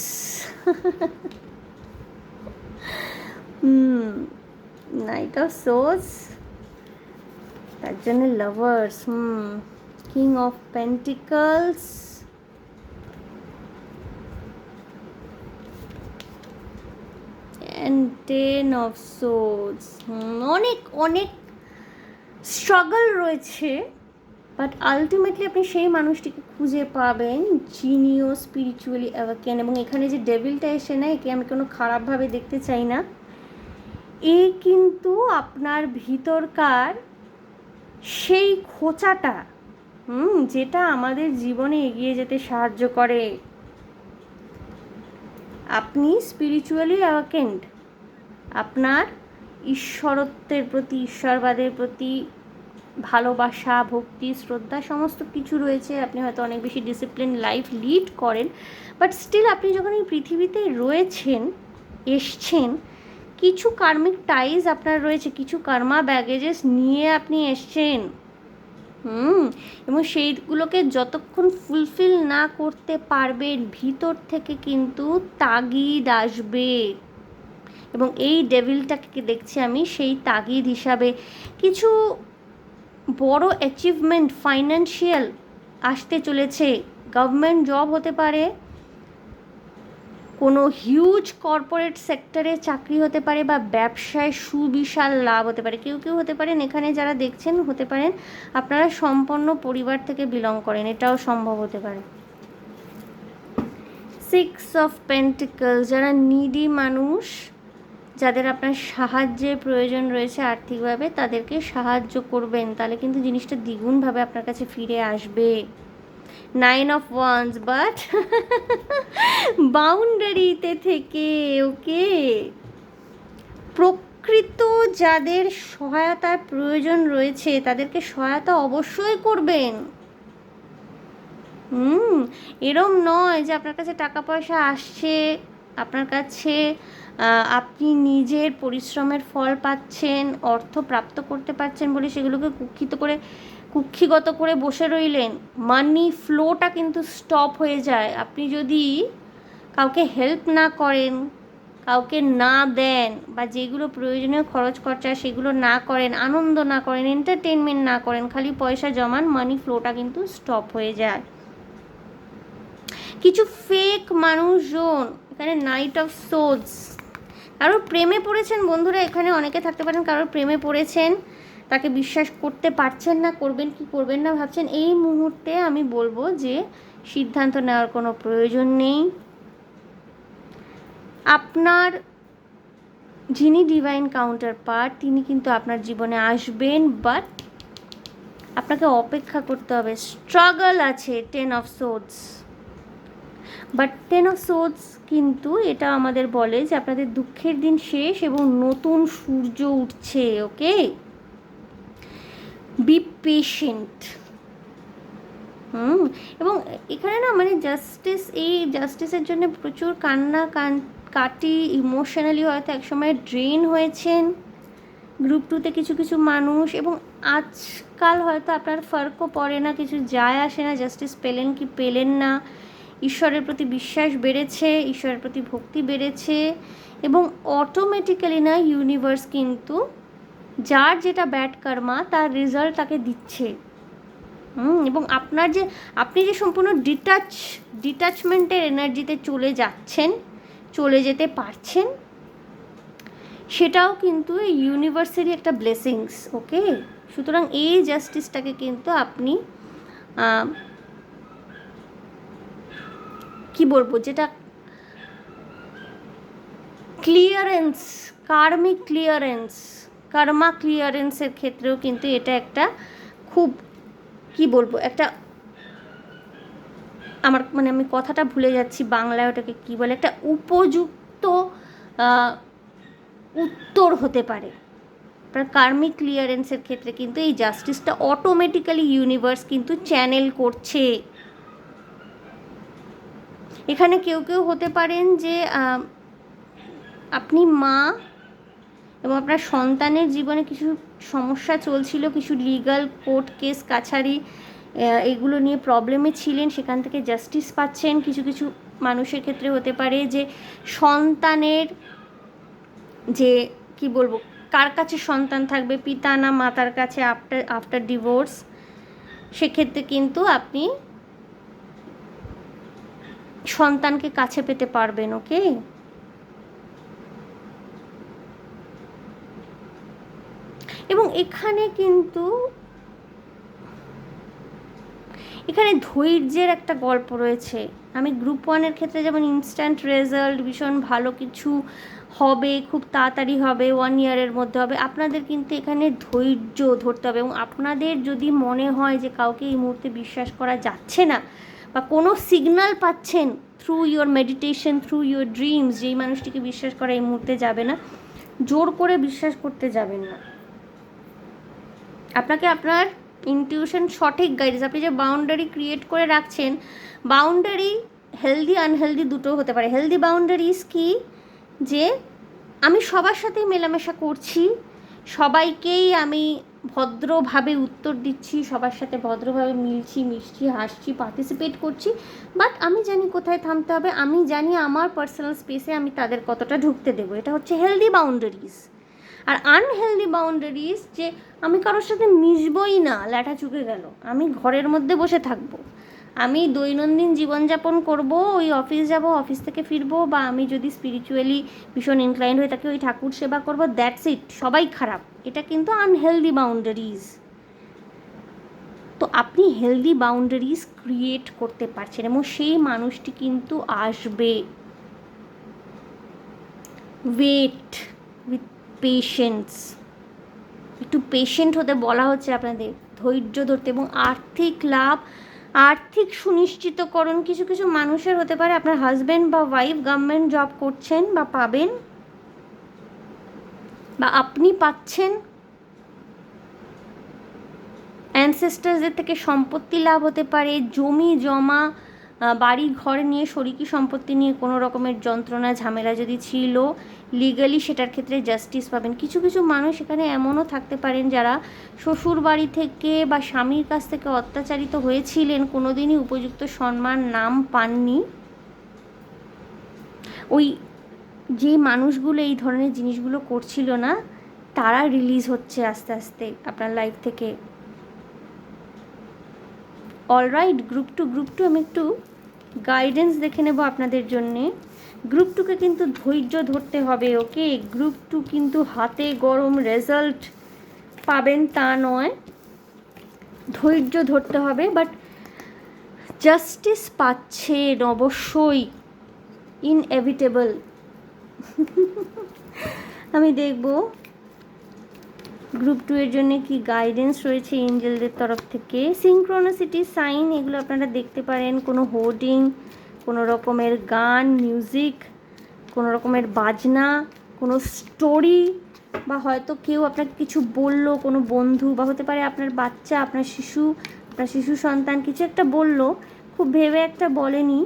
knight of swords, তার জন্য লাভার্স। কি king of pentacles, and 10 of swords. অনেক অনেক স্ট্রাগল রয়েছে, বাট আলটিমেটলি আপনি সেই মানুষটিকে খুঁজে পাবেন যিনিও স্পিরিচুয়ালি অ্যাওয়াকেন। এবং এখানে যে ডেভিলটা এসে না, একে আমি কোনো খারাপভাবে দেখতে চাই না। এ কিন্তু আপনার ভিতরকার সেই খোঁচাটা, যেটা আমাদের জীবনে এগিয়ে যেতে সাহায্য করে। আপনি স্পিরিচুয়ালি অ্যাওয়াকেন্ড, আপনার ঈশ্বরত্বের প্রতি, ঈশ্বরবাদের প্রতি ভালোবাসা, ভক্তি, শ্রদ্ধা সমস্ত কিছু রয়েছে। আপনি হয়তো অনেক বেশি ডিসিপ্লিন লাইফ লিড করেন, বাট স্টিল আপনি যখন এই পৃথিবীতে রয়েছেন, এসছেন, কিছু কার্মিক টাইজ আপনার রয়েছে, কিছু কার্মা ব্যাগেজেস নিয়ে আপনি এসছেন। এবং সেইগুলোকে যতক্ষণ ফুলফিল না করতে পারবেন, ভিতর থেকে কিন্তু তাগিদ আসবে। এবং এই ডেভিলটাকে দেখছি আমি সেই তাগিদ হিসাবে। কিছু বড় অ্যাচিভমেন্ট ফাইন্যান্সিয়াল আসতে চলেছে। গভর্নমেন্ট জব হতে পারে, কোনো হিউজ কর্পোরেট সেক্টরে চাকরি হতে পারে, বা ব্যবসায় সুবিশাল লাভ হতে পারে। কেউ কেউ হতে পারেন, এখানে যারা দেখছেন হতে পারেন আপনারা সম্পন্ন পরিবার থেকে বিলং করেন, এটাও সম্ভব হতে পারে। 6 অফ পেন্টিকলস, যারা নিডি মানুষ, যাদের আপনার সাহায্যের প্রয়োজন রয়েছে আর্থিকভাবে, তাদেরকে সাহায্য করবেন, তাহলে কিন্তু জিনিসটা দ্বিগুণভাবে আপনার কাছে ফিরে আসবে। 9 অফ ওয়ান্স, বাট বাউন্ডারিতে থেকে, ওকে। প্রকৃত যাদের সহায়তার প্রয়োজন রয়েছে তাদেরকে সহায়তা অবশ্যই করবেন। এরম নয় যে আপনার কাছে টাকা পয়সা আসছে, আপনার কাছে আপনি নিজের পরিশ্রমের ফল পাচ্ছেন, অর্থ প্রাপ্ত করতে পারছেন বলে সেগুলোকে কুক্ষিগত করে বসে রইলেন। মানি ফ্লোটা কিন্তু স্টপ হয়ে যায়। আপনি যদি কাউকে হেল্প না করেন, কাউকে না দেন, বা যেগুলো প্রয়োজনীয় খরচ খরচা সেগুলো না করেন, আনন্দ না করেন, এন্টারটেনমেন্ট না করেন, খালি পয়সা জমান, মানি ফ্লোটা কিন্তু স্টপ হয়ে যায়। কিছু ফেক মানুষজন, এখানে নাইট অফ সোর্ডস, কারোর প্রেমে পড়েছেন বন্ধুরা, এখানে অনেকে থাকতে পারেন কারোর প্রেমে পড়েছেন, তাকে বিশ্বাস করতে পারছেন না, করবেন কি করবেন না ভাবছেন। এই মুহূর্তে আমি বলবো যে সিদ্ধান্ত নেওয়ার কোনো প্রয়োজন নেই। আপনার যিনি ডিভাইন কাউন্টার পার্ট, তিনি কিন্তু আপনার জীবনে আসবেন, বাট আপনাকে অপেক্ষা করতে হবে, স্ট্রাগল আছে। 10 of swords, but 10 of swords কিন্তু এটা আমাদের বলে যে আপনাদের দুঃখের দিন শেষ এবং নতুন সূর্য উঠছে, ওকে। Be patient. এবং এখানে না মানে জাস্টিস, এই জাস্টিসের জন্য প্রচুর কাটি, ইমোশনালি হয়তো একসময় ড্রেন হয়েছেন গ্রুপ 2তে কিছু কিছু মানুষ, এবং আজকাল হয়তো আপনার ফার্কও পড়ে না, কিছু যায় আসে না, জাস্টিস পেলেন কি পেলেন না। ঈশ্বরের প্রতি বিশ্বাস বেড়েছে, ঈশ্বরের প্রতি ভক্তি বেড়েছে, এবং অটোমেটিক্যালি না ইউনিভার্স কিন্তু যার যেটা ব্যাড কর্মা তার রেজাল্ট তাকে দিচ্ছে। এবং আপনি যে সম্পূর্ণ ডিটাচমেন্টের এনার্জিতে চলে যাচ্ছেন, চলে যেতে পারছেন, সেটাও কিন্তু এই ইউনিভার্সেরই একটা ব্লেসিংস, ওকে। সুতরাং এই জাস্টিসটাকে কিন্তু আপনি কি বলবো, যেটা ক্লিয়ারেন্স, কার্মা ক্লিয়ারেন্সের ক্ষেত্রেও কিন্তু এটা একটা খুব কি বলবো, একটা আমি কথাটা ভুলে যাচ্ছি বাংলায় ওটাকে কি বলে, একটা উপযুক্ত উত্তর হতে পারে। আপনার কার্মিক ক্লিয়ারেন্সের ক্ষেত্রে কিন্তু এই জাস্টিসটা অটোমেটিক্যালি ইউনিভার্স কিন্তু চ্যানেল করছে। এখানে কেউ কেউ হতে পারেন যে আপনি মা, এবং আপনার সন্তানের জীবনে কিছু সমস্যা চলছিল, কিছু লিগাল কোর্ট কেস কাছারি এগুলো নিয়ে প্রবলেমে ছিলেন, সেখান থেকে জাস্টিস পাচ্ছেন। কিছু কিছু মানুষের ক্ষেত্রে হতে পারে যে সন্তানের যে কি বলবো, কার কাছে সন্তান থাকবে, পিতা না মাতার কাছে, আফটার ডিভোর্স, সেক্ষেত্রে কিন্তু আপনি সন্তানকে কাছে পেতে পারবেন। ওকে, এবং এখানে কিন্তু এখানে ধৈর্যের একটা গল্প রয়েছে। আমি গ্রুপ 1-এর ক্ষেত্রে যেমন ইনস্ট্যান্ট রেজাল্ট, ভীষণ ভালো কিছু হবে, খুব তাড়াতাড়ি হবে, 1 ইয়ারের মধ্যে হবে, আপনাদের কিন্তু এখানে ধৈর্য ধরতে হবে। এবং আপনাদের যদি মনে হয় যে কাউকে এই মুহূর্তে বিশ্বাস করা যাচ্ছে না, বা কোনো সিগন্যাল পাচ্ছেন through your meditation, through your dreams, যেই মানুষটিকে বিশ্বাস করা এই মুহূর্তে যাবে না, জোর করে বিশ্বাস করতে যাবেন না। আপনাকে আপনার ইনটিউশন সঠিক গাইডেন্স, আপনি যে বাউন্ডারি ক্রিয়েট করে রাখছেন, বাউন্ডারি হেলদি আনহেলদি দুটো হতে পারে। হেলদি বাউন্ডারিজ কি, যে আমি সবার সাথেই মেলামেশা করছি, সবাইকেই আমি ভদ্রভাবে উত্তর দিচ্ছি, সবার সাথে ভদ্রভাবে মিশছি, হাসছি, পার্টিসিপেট করছি, বাট আমি জানি কোথায় থামতে হবে, আমি জানি আমার পার্সোনাল স্পেসে আমি তাদের কতটা ঢুকতে দেবো। এটা হচ্ছে হেলদি বাউন্ডারিজ। আর আনহেলদি বাউন্ডারিজ, যে আমি কারোর সাথে মিশবই না, ল্যাঠা চুকে গেল, আমি ঘরের মধ্যে বসে থাকবো, আমি দৈনন্দিন জীবনযাপন করব, ওই অফিস যাব, অফিস থেকে ফিরবো, বা আমি যদি স্পিরিচুয়ালি ভীষণ ইনক্লাইন্ড হয়ে থাকি ওই ঠাকুর সেবা করবো, দ্যাটস ইট, সবাই খারাপ। এটা কিন্তু আনহেলদি বাউন্ডারিজ। তো আপনি হেলদি বাউন্ডারিজ ক্রিয়েট করতে পারছেন, এবং সেই মানুষটি কিন্তু আসবে। ওয়েট উইথ পেশেন্স, একটু পেশেন্ট হতে বলা হচ্ছে আপনাদের, ধৈর্য ধরতে। এবং আর্থিক লাভ, আর্থিক সুনিশ্চিতকরণ কিছু কিছু মানুষের হতে পারে। আপনার হাজব্যান্ড বা ওয়াইফ গভর্নমেন্ট জব করছেন বা পাবেন, বা আপনি পাচ্ছেন। অ্যানসেস্টার্সদের থেকে সম্পত্তি লাভ হতে পারে, জমি জমা, বাড়ি ঘর নিয়ে, শরিকি সম্পত্তি নিয়ে কোনো রকমের যন্ত্রণা ঝামেলা যদি ছিল, লিগালি সেটার ক্ষেত্রে জাস্টিস পাবেন। কিছু কিছু মানুষ এখানে এমনও থাকতে পারেন যারা শ্বশুর বাড়ি থেকে বা স্বামীর কাছ থেকে অত্যাচারিত হয়েছিলেন, কোনো দিনই উপযুক্ত সম্মান নাম পাননি। ওই যে মানুষগুলো এই ধরনের জিনিসগুলো করছিল না, তারা রিলিজ হচ্ছে আস্তে আস্তে আপনার লাইফ থেকে। অলরাইট, গ্রুপ টু আমি একটু গাইডেন্স দেখে নেব আপনাদের জন্যে। গ্রুপ 2কে কিন্তু ধৈর্য ধরতে হবে। ওকে, গ্রুপ 2 কিন্তু হাতে গরম রেজাল্ট পাবেন তা নয়, ধৈর্য ধরতে হবে, বাট জাস্টিস পাচ্ছেন অবশ্যই, ইনএভিটেবল। আমি দেখব গ্রুপ 2 এর জন্য কি গাইডেন্স রয়েছে এঞ্জেলদের তরফ থেকে। সিনক্রোনিসিটি সাইন, এগুলো আপনারা দেখতে পারেন, কোনো হোর্ডিং, কোনো রকমের গান, মিউজিক, কোনো রকমের বাজনা, কোনো স্টোরি, বা হয়তো কেউ আপনাকে কিছু বললো, কোনো বন্ধু, বা হতে পারে আপনার বাচ্চা, আপনার শিশু সন্তান কিছু একটা বললো, খুব ভেবে একটা বলেনি,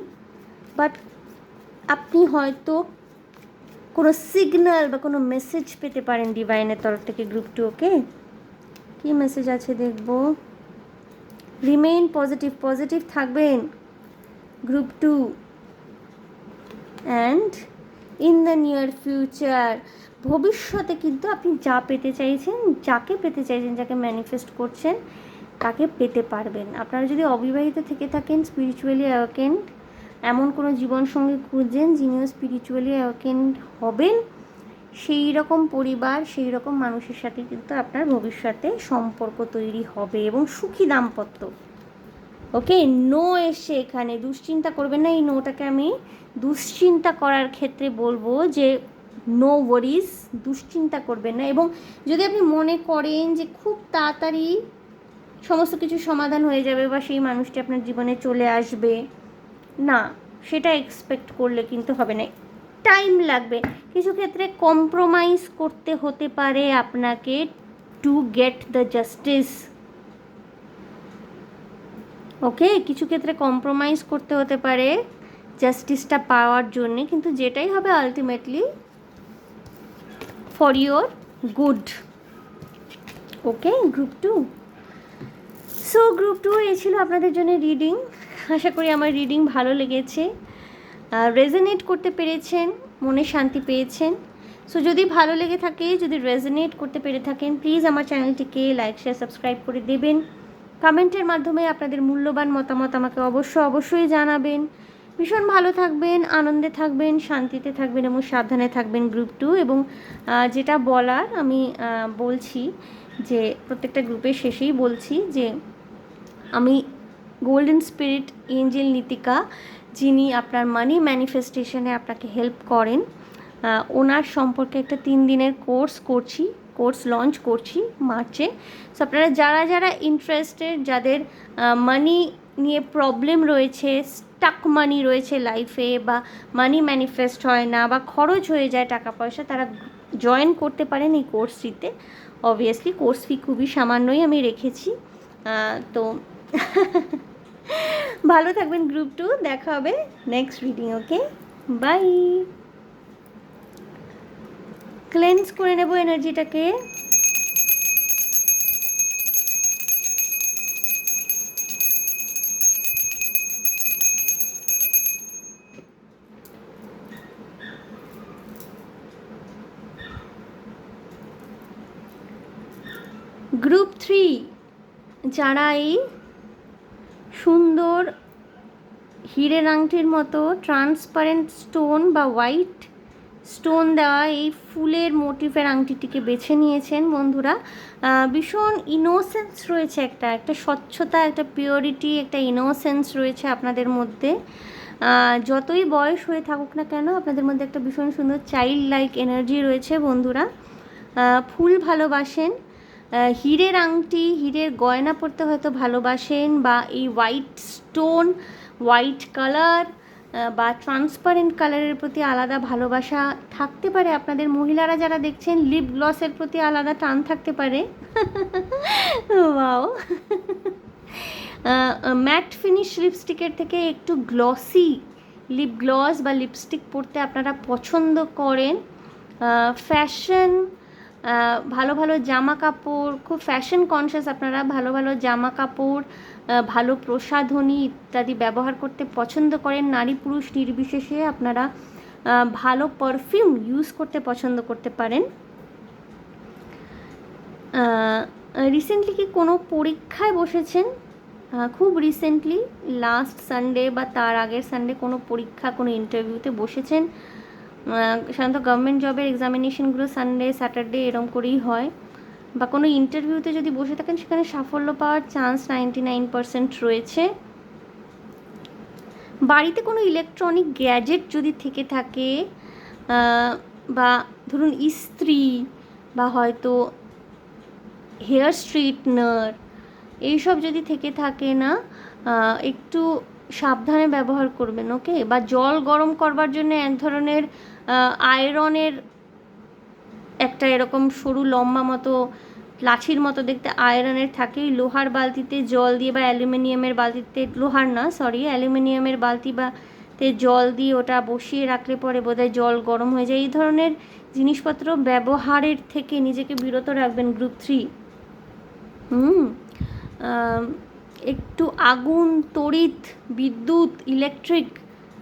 বাট আপনি হয়তো কোনো সিগন্যাল বা কোনো মেসেজ পেতে পারেন ডিভাইনের তরফ থেকে গ্রুপ 2। ওকে, কী মেসেজ আছে দেখব। রিমেইন পজিটিভ থাকবেন group 2, and in the near future, ভবিষ্যতে কিন্তু আপনি যা পেতে চাইছেন, যাকে পেতে চাইছেন, যাকে ম্যানিফেস্ট করছেন, তাকে পেতে পারবেন। আপনারা যদি অবিবাহিত থেকে থাকেন, স্পিরিচুয়ালি অ্যাওয়েকেন্ড, এমন কোনো জীবনসঙ্গী খুঁজছেন যিনিও স্পিরিচুয়ালি অ্যাওয়েকেন্ড হবেন, সেই রকম পরিবার, সেই রকম মানুষের সাথে কিন্তু আপনার ভবিষ্যতে সম্পর্ক তৈরি হবে, এবং সুখী দাম্পত্য। ওকে, নো এসে এখানে দুশ্চিন্তা করবেন না। এই নোটাকে আমি দুশ্চিন্তা করার ক্ষেত্রে বলবো যে নো ওয়ারিজ, দুশ্চিন্তা করবেন না। এবং যদি আপনি মনে করেন যে খুব তাড়াতাড়ি সমস্ত কিছু সমাধান হয়ে যাবে, বা সেই মানুষটি আপনার জীবনে চলে আসবে, না, সেটা এক্সপেক্ট করলে কিন্তু হবে না, টাইম লাগবে। কিছু ক্ষেত্রে কম্প্রোমাইজ করতে হতে পারে আপনাকে টু গেট দ্য জাস্টিস। ওকে, কিছু ক্ষেত্রে কম্প্রোমাইজ করতে হতে পারে জাস্টিসটা পাওয়ার জন্যে, কিন্তু যেটাই হবে ultimately for your good. Okay, group 2। So group 2 এই ছিল আপনাদের জন্য রিডিং। আশা করি আমার রিডিং ভালো লেগেছে, রেজোনেট করতে পেরেছেন, মনে শান্তি পেয়েছেন। সো যদি ভালো লেগে থাকে, যদি রেজোনেট করতে পেরে থাকেন, প্লিজ আমার চ্যানেলটিকে লাইক শেয়ার সাবস্ক্রাইব করে দেবেন। কমেন্টের মাধ্যমে আপনাদের মূল্যবান মতামত আমাকে অবশ্যই জানাবেন। ভীষণ ভালো থাকবেন, আনন্দে থাকবেন, শান্তিতে থাকবেন এবং সাবধানে থাকবেন গ্রুপ 2। এবং যেটা বলার আমি বলছি যে প্রত্যেকটা গ্রুপের শেষেই বলছি যে আমি গোল্ডেন স্পিরিট এঞ্জেল নিতিকা, যিনি আপনার মানি ম্যানিফেস্টেশনে আপনাকে হেল্প করেন, ওনার সম্পর্কে একটা 3 দিনের কোর্স লঞ্চ করছি মার্চে। সো আপনারা যারা ইন্টারেস্টেড, যাদের মানি নিয়ে প্রবলেম রয়েছে, স্টাক মানি রয়েছে লাইফে, বা মানি ম্যানিফেস্ট হয় না, বা খরচ হয়ে যায় টাকা পয়সা, তারা জয়েন করতে পারেন এই কোর্সটিতে। অবভিয়াসলি কোর্স ফি খুবই সামান্যই আমি রেখেছি। তো ভালো থাকবেন গ্রুপ 2, দেখা হবে next reading. Okay, bye. Cleanse করে নেব এনার্জিটাকে। গ্রুপ 3, যারা এই সুন্দর হীরের আংটির মতো ট্রান্সপারেন্ট স্টোন বা হোয়াইট স্টোন দেওয়া এই ফুলের মোটিভের আংটিটিকে বেছে নিয়েছেন বন্ধুরা, ভীষণ ইনোসেন্স রয়েছে, একটা স্বচ্ছতা, একটা পিওরিটি, একটা ইনোসেন্স রয়েছে আপনাদের মধ্যে। যতই বয়স হয়ে থাকুক না কেন, আপনাদের মধ্যে একটা ভীষণ সুন্দর চাইল্ড লাইক এনার্জি রয়েছে বন্ধুরা। ফুল ভালোবাসেন, হীরের আংটি, হীরের গয়না পরতে হয়তো ভালোবাসেন, বা এই হোয়াইট স্টোন, হোয়াইট কালার বা ট্রান্সপারেন্ট কালারের প্রতি আলাদা ভালোবাসা থাকতে পারে আপনাদের। মহিলারা যারা দেখছেন, লিপ গ্লসের প্রতি আলাদা টান থাকতে পারে। ওয়াও। ম্যাট ফিনিশ লিপস্টিকের থেকে একটু গ্লসি লিপ গ্লস বা লিপস্টিক পরতে আপনারা পছন্দ করেন। ফ্যাশন, ভালো জামা কাপড়, খুব ফ্যাশন কনসিয়াস আপনারা, ভালো জামা কাপড়, ভালো প্রসাধনী ইত্যাদি ব্যবহার করতে পছন্দ করেন। নারী পুরুষ নির্বিশেষে আপনারা ভালো পারফিউম ইউজ করতে পছন্দ করতে পারেন। রিসেন্টলি কি কোনো পরীক্ষায় বসেছেন? খুব রিসেন্টলি লাস্ট সানডে বা তার আগের সানডে কোনো পরীক্ষা, কোনো ইন্টারভিউতে বসেছেন। সাধারণত গভর্নমেন্ট জবের এক্সামিনেশনগুলো সানডে স্যাটারডে এরম করেই হয়। বা কোনো ইন্টারভিউতে যদি বসে থাকেন, সেখানে সাফল্য পাওয়ার চান্স 99% রয়েছে। বাড়িতে কোনো ইলেকট্রনিক গ্যাজেট যদি থেকে থাকে, বা ধরুন ইস্ত্রি, বা হয়তো হেয়ার স্ট্রেটনার, এইসব যদি থেকে থাকে না, একটু সাবধানে ব্যবহার করবেন। ওকে, বা জল গরম করবার জন্য এক ধরনের আয়রনের একটা এরকম সরু লম্বা মতো লাঠির মতো দেখতে আয়রনের থাকেই, লোহার বালতিতে জল দিয়ে, বা অ্যালুমিনিয়ামের বালতিতে, অ্যালুমিনিয়ামের বালতি বা তে জল দিয়ে ওটা বসিয়ে রাখলে পরে বোধহয় জল গরম হয়ে যায়। এই ধরনের জিনিসপত্র ব্যবহারের থেকে নিজেকে বিরত রাখবেন গ্রুপ 3। একটু আগুন, তড়িৎ, বিদ্যুৎ, ইলেকট্রিক,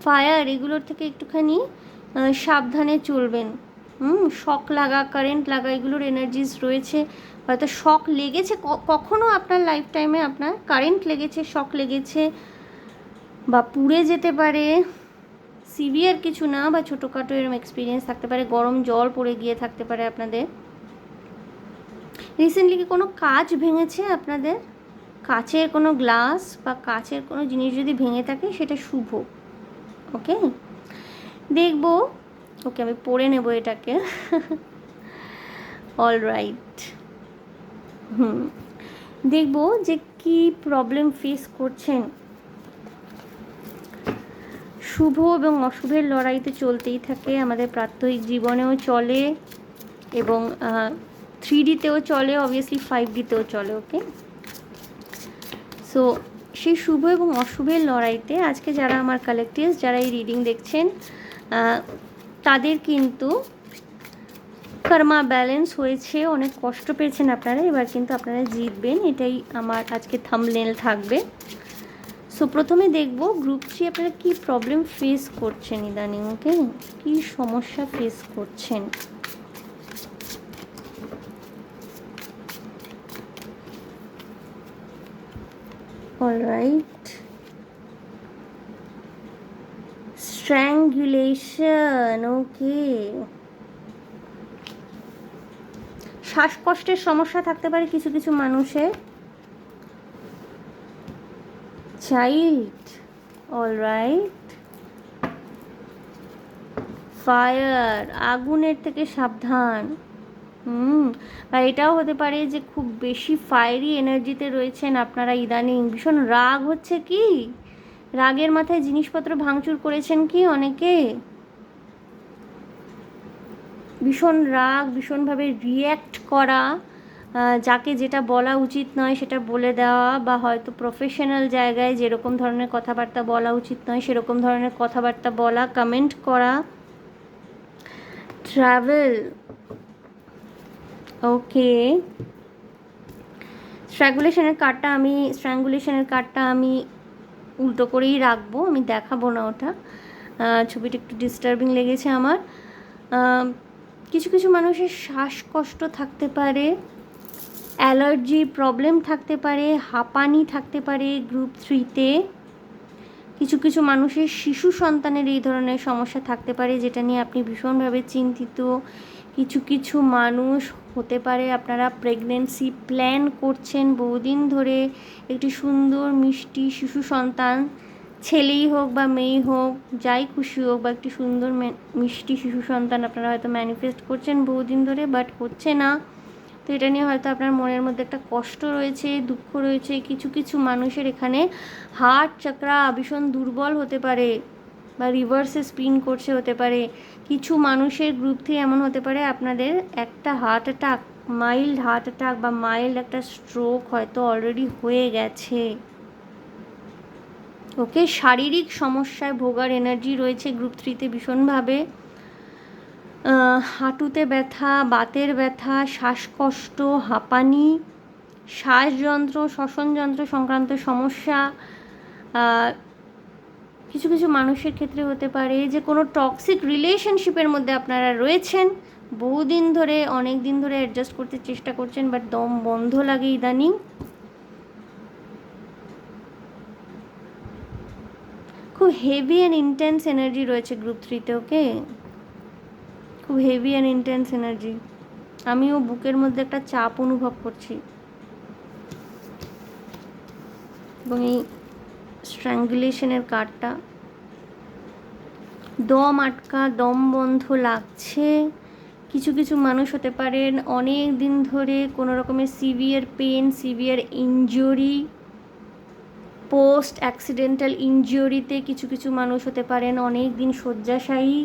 ফায়ার, এগুলোর থেকে একটুখানি সাবধানে চলবেন। শক লাগা, কারেন্ট লাগা, এগুলোর এনার্জিস রয়েছে। হয়তো শক লেগেছে কখনো আপনার লাইফ টাইমে, আপনার কারেন্ট লেগেছে, শক লেগেছে, বা পুড়ে যেতে পারে। সিভিয়ার কিছু না, বা ছোটোখাটো এরকম এক্সপিরিয়েন্স থাকতে পারে। গরম জল পড়ে গিয়ে থাকতে পারে আপনাদের। রিসেন্টলি কি কোনো কাঁচ ভেঙেছে আপনাদের? কাচের কোনো গ্লাস বা কাচের কোনো জিনিস যদি ভেঙে থাকে, সেটা শুভ। ওকে, দেখবো। ওকে, আমি পড়ে নেব এটাকে। অলরাইট। দেখবো যে কি প্রবলেম ফেস করছেন। শুভ এবং অশুভের লড়াই তো চলতেই থাকে, আমাদের প্রাত্যহিক জীবনেও চলে, এবং 3Dতেও চলে, অবভিয়াসলি 5Dতেও চলে। ওকে, সো সেই শুভ এবং অশুভের লড়াইতে আজকে যারা আমার কালেক্টিভস, যারা এই রিডিং দেখছেন, তাদের কিন্তু কর্মা ব্যালেন্স হয়েছে, অনেক কষ্ট পেয়েছেন আপনারা, এবার কিন্তু আপনারা জিতবেন, এটাই আমার আজকে থাম্বনেল থাকবে। সো প্রথমে দেখব গ্রুপ 3 আপনারা কী প্রবলেম ফেস করছেন ইদানিং। ওকে, কী সমস্যা ফেস করছেন। অলরাইট, স্ট্র্যাঙ্গুলেশন, ওকে। শ্বাসকষ্টের সমস্যা থাকতে পারে কিছু কিছু মানুষের। Child, alright. ফায়ার, আগুনের থেকে সাবধান। বা এটাও হতে পারে যে খুব বেশি ফায়ারি এনার্জিতে রয়েছেন আপনারা ইদানিং। ভীষণ রাগ হচ্ছে কি, রাগের মাথায় জিনিসপত্র ভাঙচুর করেছেন কি অনেকে। ভীষণ রাগ, ভীষণভাবে রিয়্যাক্ট করা, যাকে যেটা বলা উচিত নয় সেটা বলে দেওয়া, বা হয়তো প্রফেশনাল জায়গায় যেরকম ধরনের কথাবার্তা বলা উচিত নয় সেরকম ধরনের কথাবার্তা বলা, কমেন্ট করা। ট্রাভেল, ওকে। স্ট্র্যাঙ্গুলেশনের কার্ডটা আমি উল্টো করেই রাখবো, আমি দেখাবো না ওটা। ছবিটা একটু ডিস্টার্বিং লেগেছে আমার। কিছু কিছু মানুষের শ্বাসকষ্ট থাকতে পারে, অ্যালার্জি প্রবলেম থাকতে পারে, হাঁপানি থাকতে পারে গ্রুপ 3-তে। কিছু কিছু মানুষের শিশু সন্তানের এই ধরনের সমস্যা থাকতে পারে, যেটা নিয়ে আপনি ভীষণভাবে চিন্তিত। কিছু কিছু মানুষ হতে পারে আপনারা প্রেগনেন্সি প্ল্যান করছেন বহুদিন ধরে, একটি সুন্দর মিষ্টি শিশু সন্তান, ছেলেই হোক বা মেয়েই হোক, যাই খুশি হোক, বা একটি সুন্দর মিষ্টি শিশু সন্তান আপনারা হয়তো ম্যানিফেস্ট করছেন বহুদিন ধরে, বাট হচ্ছে না। তো এটা নিয়ে হয়তো আপনার মনের মধ্যে একটা কষ্ট রয়েছে, দুঃখ রয়েছে। কিছু কিছু মানুষের এখানে হার্ট চাকরা ভীষণ দুর্বল হতে পারে, বা রিভার্সে স্পিন করছে হতে পারে। কিছু মানুষের গ্রুপ থেকে এমন হতে পারে আপনাদের একটা heart attack, mild heart attack বা মাইল্ড একটা স্ট্রোক হয়তো অলরেডি হয়ে গেছে। ওকে, শারীরিক সমস্যায় ভোগার এনার্জি রয়েছে গ্রুপ 3-তে ভীষণভাবে। হাঁটুতে ব্যথা, বাতের ব্যথা, শ্বাসকষ্ট, হাঁপানি, শ্বাসযন্ত্র, শ্বসনযন্ত্র সংক্রান্ত সমস্যা। কিছু কিছু মানুষের ক্ষেত্রে হতে পারে যে কোনো টক্সিক রিলেশনশিপের মধ্যে আপনারা রয়েছেন বহুদিন ধরে, অনেক দিন ধরে অ্যাডজাস্ট করতে চেষ্টা করছেন, বাট দম বন্ধ লাগে ইদানিং। খুব হেভি অ্যান্ড ইন্টেন্স এনার্জি রয়েছে গ্রুপ 3-তে, ওকে। খুব হেভি অ্যান্ড ইন্টেন্স এনার্জি। আমিও বুকের মধ্যে একটা চাপ অনুভব করছি, এবং এই স্ট্র্যাঙ্গুলেশনের কার্ডটা, দম আটকা, দম বন্ধ লাগছে। কিছু কিছু মানুষ হতে পারেন অনেক দিন ধরে কোনো রকমের severe pain, severe injury, post accidental ইনজুরিতে কিছু কিছু মানুষ হতে পারেন অনেক দিন শয্যাশায়ী,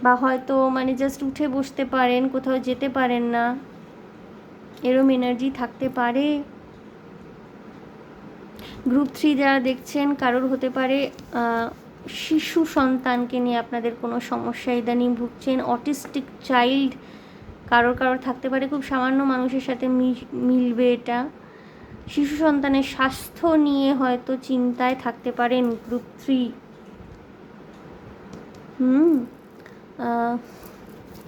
বা হয়তো মানে জাস্ট উঠে বসতে পারেন, কোথাও যেতে পারেন না, এরম এনার্জি থাকতে পারে। গ্রুপ 3 যারা দেখছেন, কারোর হতে পারে শিশু সন্তানকে নিয়ে আপনাদের কোনো সমস্যা ইদানিং ভুগছেন, অটিস্টিক চাইল্ড কারোর থাকতে পারে। খুব সামান্য মানুষের সাথে মিলবে এটা। শিশু সন্তানের স্বাস্থ্য নিয়ে হয়তো চিন্তায় থাকতে পারেন গ্রুপ 3।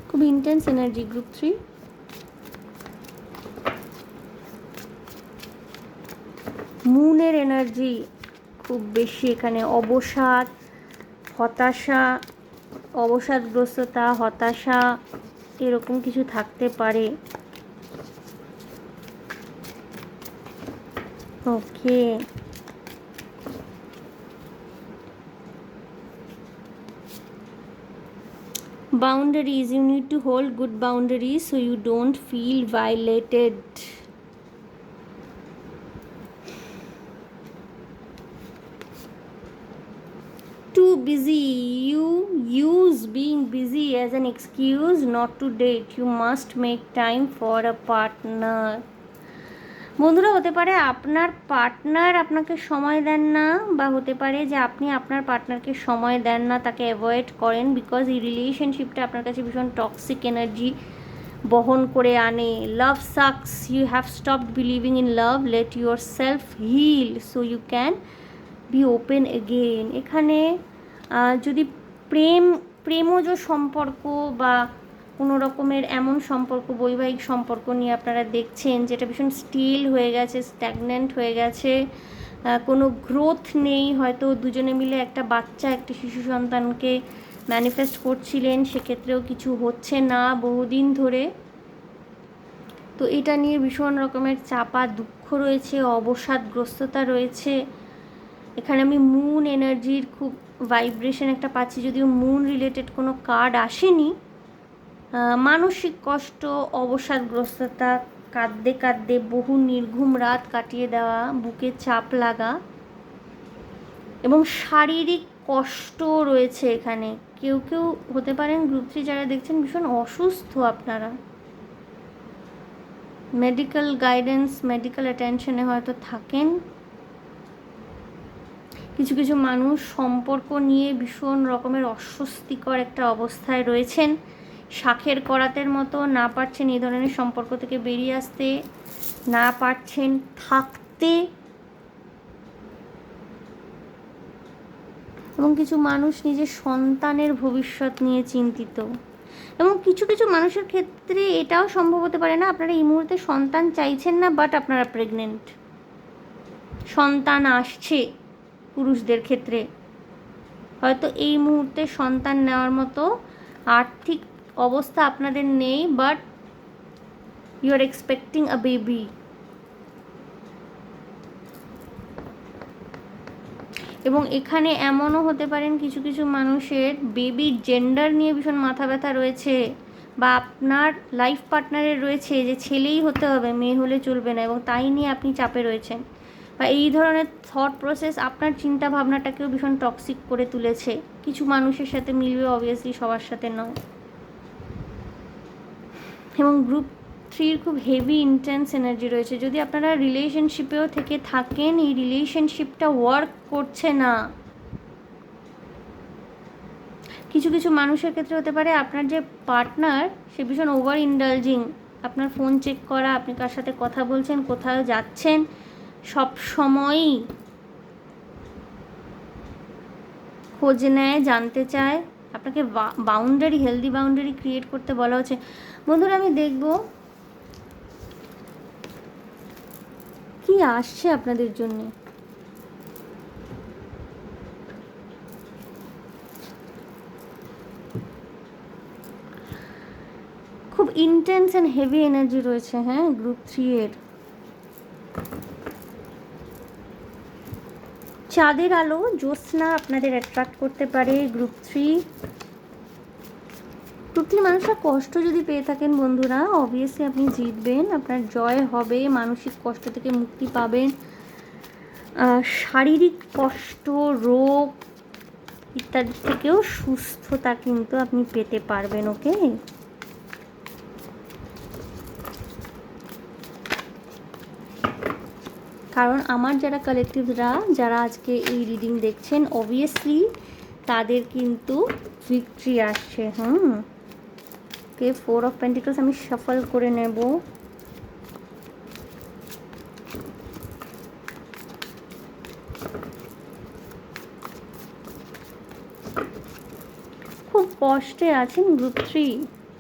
খুব ইন্টেন্স এনার্জি গ্রুপ 3। মুনের এনার্জি খুব বেশি এখানে। অবসাদ, হতাশা, অবসাদগ্রস্ততা, হতাশা, এরকম কিছু থাকতে পারে। ওকে, boundaries, you need to hold good boundaries so you don't feel violated. Too busy, you use being busy as an excuse not to date. You must make time for a partner. বন্ধুরা, হতে পারে আপনার partner আপনাকে সময় দেন না, বা হতে পারে যে আপনি আপনার পার্টনারকে সময় দেন না, তাকে অ্যাভয়েড করেন, বিকজ এই রিলেশনশিপটা আপনার কাছে ভীষণ টক্সিক এনার্জি বহন করে আনে। Love sucks, you have stopped believing in love, let your self heal so you can be open again. এখানে যদি প্রেমজ সম্পর্ক বা কোনো রকমের এমন সম্পর্ক, বৈবাহিক সম্পর্ক নিয়ে আপনারা দেখছেন যেটা ভীষণ স্টিল হয়ে গেছে, স্ট্যাগন্যান্ট হয়ে গেছে, কোনো গ্রোথ নেই। হয়তো দুজনে মিলে একটা বাচ্চা, একটা শিশু সন্তানকে ম্যানিফেস্ট করছিলেন, সেক্ষেত্রেও কিছু হচ্ছে না বহুদিন ধরে। তো এটা নিয়ে ভীষণ রকমের চাপা দুঃখ রয়েছে, অবসাদগ্রস্ততা রয়েছে। এখানে আমি মুন এনার্জির খুব ভাইব্রেশন একটা পাচ্ছি, যদিও মুন রিলেটেড কোনো কার্ড আসেনি। মানসিক কষ্ট, অবসাদগ্রস্ততা, কাঁদতে কাঁদতে বহু নির্ঘুম রাত কাটিয়ে দেওয়া, বুকে চাপ লাগা এবং শারীরিক কষ্ট রয়েছে এখানে। কেউ কেউ হতে পারেন গ্রুপ 3 যারা দেখছেন ভীষণ অসুস্থ আপনারা, মেডিকেল গাইডেন্স, মেডিকেল অ্যাটেনশনে হয়তো থাকেন। কিছু কিছু মানুষ সম্পর্ক নিয়ে ভীষণ রকমের অস্বস্তিকর একটা অবস্থায় রয়েছেন, শাঁখের করাতের মতো না পারছেন এই ধরনের সম্পর্ক থেকে বেরিয়ে আসতে, না পারছেন থাকতে। এবং কিছু মানুষ নিজের সন্তানের ভবিষ্যৎ নিয়ে চিন্তিত। এবং কিছু কিছু মানুষের ক্ষেত্রে এটাও সম্ভব হতে পারে না আপনারা এই মুহূর্তে সন্তান চাইছেন না, বাট আপনারা প্রেগনেন্ট, সন্তান আসছে। পুরুষদের ক্ষেত্রে হয়তো এই মুহূর্তে সন্তান নেওয়ার মতো আর্থিক অবস্থা আপনাদের নেই, but you are expecting a baby. এবং এখানে এমনও হতে পারেন কিছু কিছু মানুষের বেবির জেন্ডার নিয়ে ভীষণ মাথা ব্যথা রয়েছে, বা আপনার লাইফ পার্টনারের রয়েছে যে ছেলেই হতে হবে, মেয়ে হলে চলবে না, এবং তাই নিয়ে আপনি চাপে রয়েছেন। বা এই ধরনের থট প্রসেস আপনার চিন্তা ভাবনাটাকেও ভীষণ টক্সিক করে তুলেছে। কিছু মানুষের সাথে মিলবে, অবভিয়াসলি সবার সাথে নয়। এবং গ্রুপ 3 খুব হেভি ইন্টেন্স এনার্জি রয়েছে। যদি আপনারা রিলেশনশিপেও থেকে থাকেন, এই রিলেশনশিপটা ওয়ার্ক করছে না। কিছু কিছু মানুষের ক্ষেত্রে হতে পারে আপনার যে পার্টনার সে ভীষণ ওভার ইন্ডালজিং, আপনার ফোন চেক করা, আপনি কার সাথে কথা বলছেন, কোথাও যাচ্ছেন, সব সময়ই খোঁজ নেয়, জানতে চায়, আপনাকে বাউন্ডারি, হেলদি বাউন্ডারি ক্রিয়েট করতে বলা হচ্ছে। বন্ধুরা, আমি দেখব কি আসছে আপনাদের জন্যে। খুব ইন্টেন্স অ্যান্ড হেভি এনার্জি রয়েছে, হ্যাঁ, গ্রুপ 3 এর। চাঁদের আলো, জ্যোৎস্না আপনাদের অ্যাট্রাক্ট করতে পারে। গ্রুপ 3 মানুষরা কষ্ট যদি পেয়ে থাকেন বন্ধুরা, অবভিয়াসলি আপনি জিতবেন, আপনার জয় হবে, মানসিক কষ্ট থেকে মুক্তি পাবেন, শারীরিক কষ্ট, রোগ ইত্যাদি থেকেও সুস্থতা কিন্তু আপনি পেতে পারবেন। ওকে, কারণ আমার যারা কালেকটিভরা, যারা আজকে এই রিডিং দেখছেন, অবভিয়াসলি তাদের কিন্তু ভিক্টরি আসছে। ওকে, 4 অফ পেন্টিকলস আমি শাফল করে নেব। খুব কষ্টে আছেন গ্রুপ 3,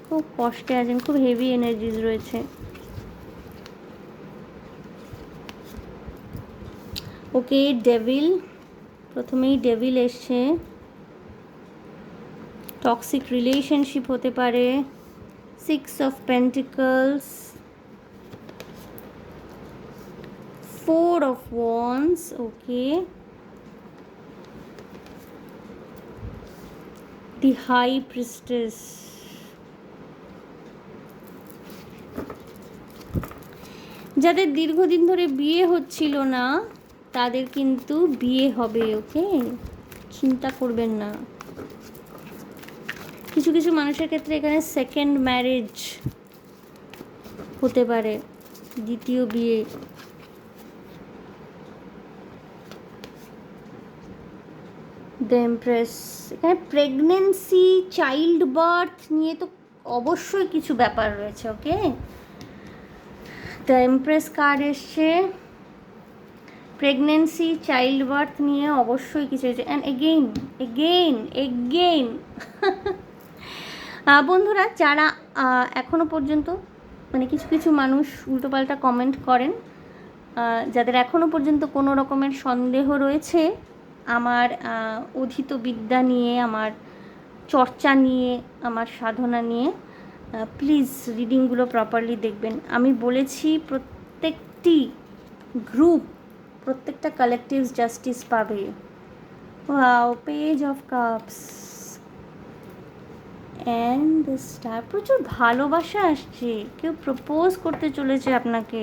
খুব কষ্টে আছেন, খুব হেভি এনার্জিজ রয়েছে। ওকে, ডেভিল, প্রথমেই ডেভিল এসছে। টক্সিক রিলেশনশিপ হতে পারে। 6 of pentacles, 4 of wands, okay, the high priestess. যাদের দীর্ঘদিন ধরে বিয়ে হচ্ছিল না তাদের কিন্তু বিয়ে হবে। ওকে, চিন্তা করবেন না। কিছু কিছু মানুষের ক্ষেত্রে এখানে সেকেন্ড ম্যারেজ হতে পারে, দ্বিতীয় বিয়ে। দ্য এমপ্রেস, এখানে প্রেগনেন্সি, চাইল্ড বার্থ নিয়ে তো অবশ্যই কিছু ব্যাপার রয়েছে। ওকে, দ্য এমপ্রেস কার্ড এসছে, প্রেগনেন্সি, চাইল্ড বার্থ নিয়ে অবশ্যই কিছু হয়েছে। অ্যান্ড এগেইন বন্ধুরা, যারা এখনও পর্যন্ত মানে কিছু কিছু মানুষ উল্টোপাল্টা কমেন্ট করেন, যাদের এখনও পর্যন্ত কোনো রকমের সন্দেহ রয়েছে আমার অধীত বিদ্যা নিয়ে, আমার চর্চা নিয়ে, আমার সাধনা নিয়ে, প্লিজ রিডিংগুলো প্রপারলি দেখবেন। আমি বলেছি প্রত্যেকটি গ্রুপ, প্রত্যেকটা কালেকটিভস জাস্টিস পাবে। Wow, page of cups and the star, প্রচুর ভালোবাসা আসছে, কেউ প্রপোজ করতে চলেছে আপনাকে।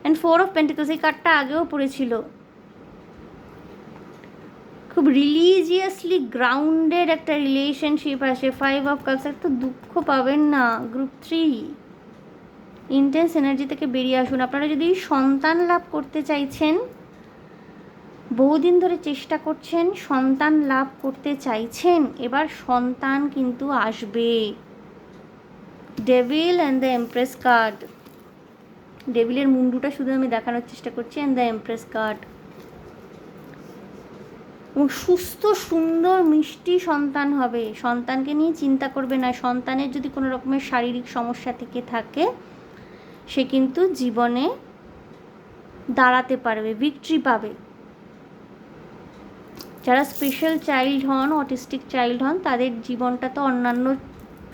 অ্যান্ড 4 অফ পেন্টিকলস, এই কার্ডটা আগেও পড়েছিল। খুব রিলিজিয়াসলি গ্রাউন্ডেড একটা রিলেশনশিপ আসে। 5 অফ কাপস, এত দুঃখ পাবেন না। গ্রুপ 3, ইন্টেন্স এনার্জি থেকে বেরিয়ে আসুন। আপনারা যদি সন্তান লাভ করতে চাইছেন, বহুদিন ধরে চেষ্টা করছেন, সন্তান লাভ করতে চাইছেন, এবার সন্তান কিন্তু আসবে। Devil and the empress card, ডেভিলের মুন্ডুটা শুধু আমি দেখানোর চেষ্টা করছি, অ্যান্ড দ্য এমপ্রেস কার্ড। এবং সুস্থ সুন্দর মিষ্টি সন্তান হবে। সন্তানকে নিয়ে চিন্তা করবে না। সন্তানের যদি কোনো রকমের শারীরিক সমস্যা থেকে থাকে, সে কিন্তু জীবনে দাঁড়াতে পারবে, ভিক্টরি পাবে। যারা স্পেশাল চাইল্ড হন, অটিস্টিক চাইল্ড হন, তাদের জীবনটা তো অন্যান্য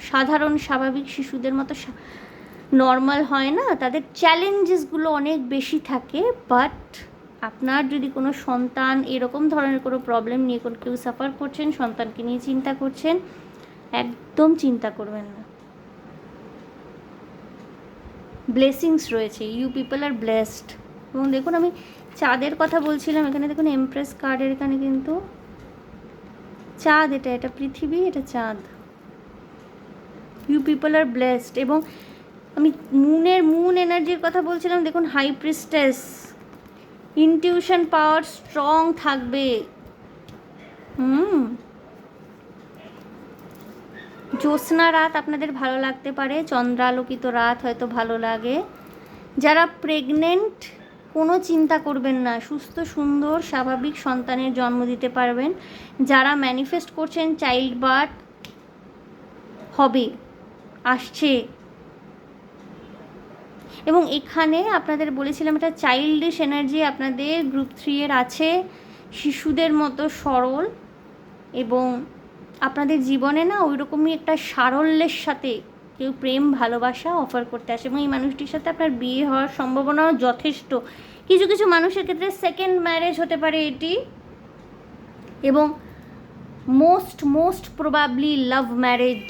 সাধারণ স্বাভাবিক শিশুদের মতো নর্মাল হয় না, তাদের চ্যালেঞ্জেসগুলো অনেক বেশি থাকে। বাট আপনার যদি কোনো সন্তান, এরকম ধরনের কোনো প্রবলেম নিয়ে কোনো কেউ সাফার করছেন, সন্তানকে নিয়ে চিন্তা করছেন, একদম চিন্তা করবেন না। ব্লেসিংস রয়েছে, ইউ পিপল আর ব্লেসড। এবং দেখুন, আমি চাঁদের কথা বলছিলাম, এখানে দেখুন এমপ্রেস কার্ডের এখানে কিন্তু চাঁদ, এটা পৃথিবী, এটা চাঁদ। You people are blessed. এবং আমি মুন এনার্জির কথা বলছিলাম, দেখুন high priestess, intuition power strong থাকবে। জ্যোৎস্না রাত আপনাদের ভালো লাগতে পারে, চন্দ্রালোকিত রাত হয়তো ভালো লাগে। যারা প্রেগনেন্ট, কোনো চিন্তা করবেন না, সুস্থ সুন্দর স্বাভাবিক সন্তানের জন্ম দিতে পারবেন। যারা ম্যানিফেস্ট করছেন চাইল্ড বার্থ হবে, আসছে। এবং এখানে আপনাদের বলেছিলাম, এটা চাইল্ডিশ এনার্জি আপনাদের গ্রুপ 3 এর আছে, শিশুদের মতো সরল। এবং আপনাদের জীবনে না ওই রকমই একটা সারল্যের সাথে কেউ প্রেম ভালোবাসা অফার করতে আসে। এবং এই মানুষটির সাথে আপনার বিয়ে হওয়ার সম্ভাবনাও যথেষ্ট। কিছু কিছু মানুষের ক্ষেত্রে সেকেন্ড ম্যারেজ হতে পারে এটি। এবং মোস্ট প্রবাবলি লাভ ম্যারেজ।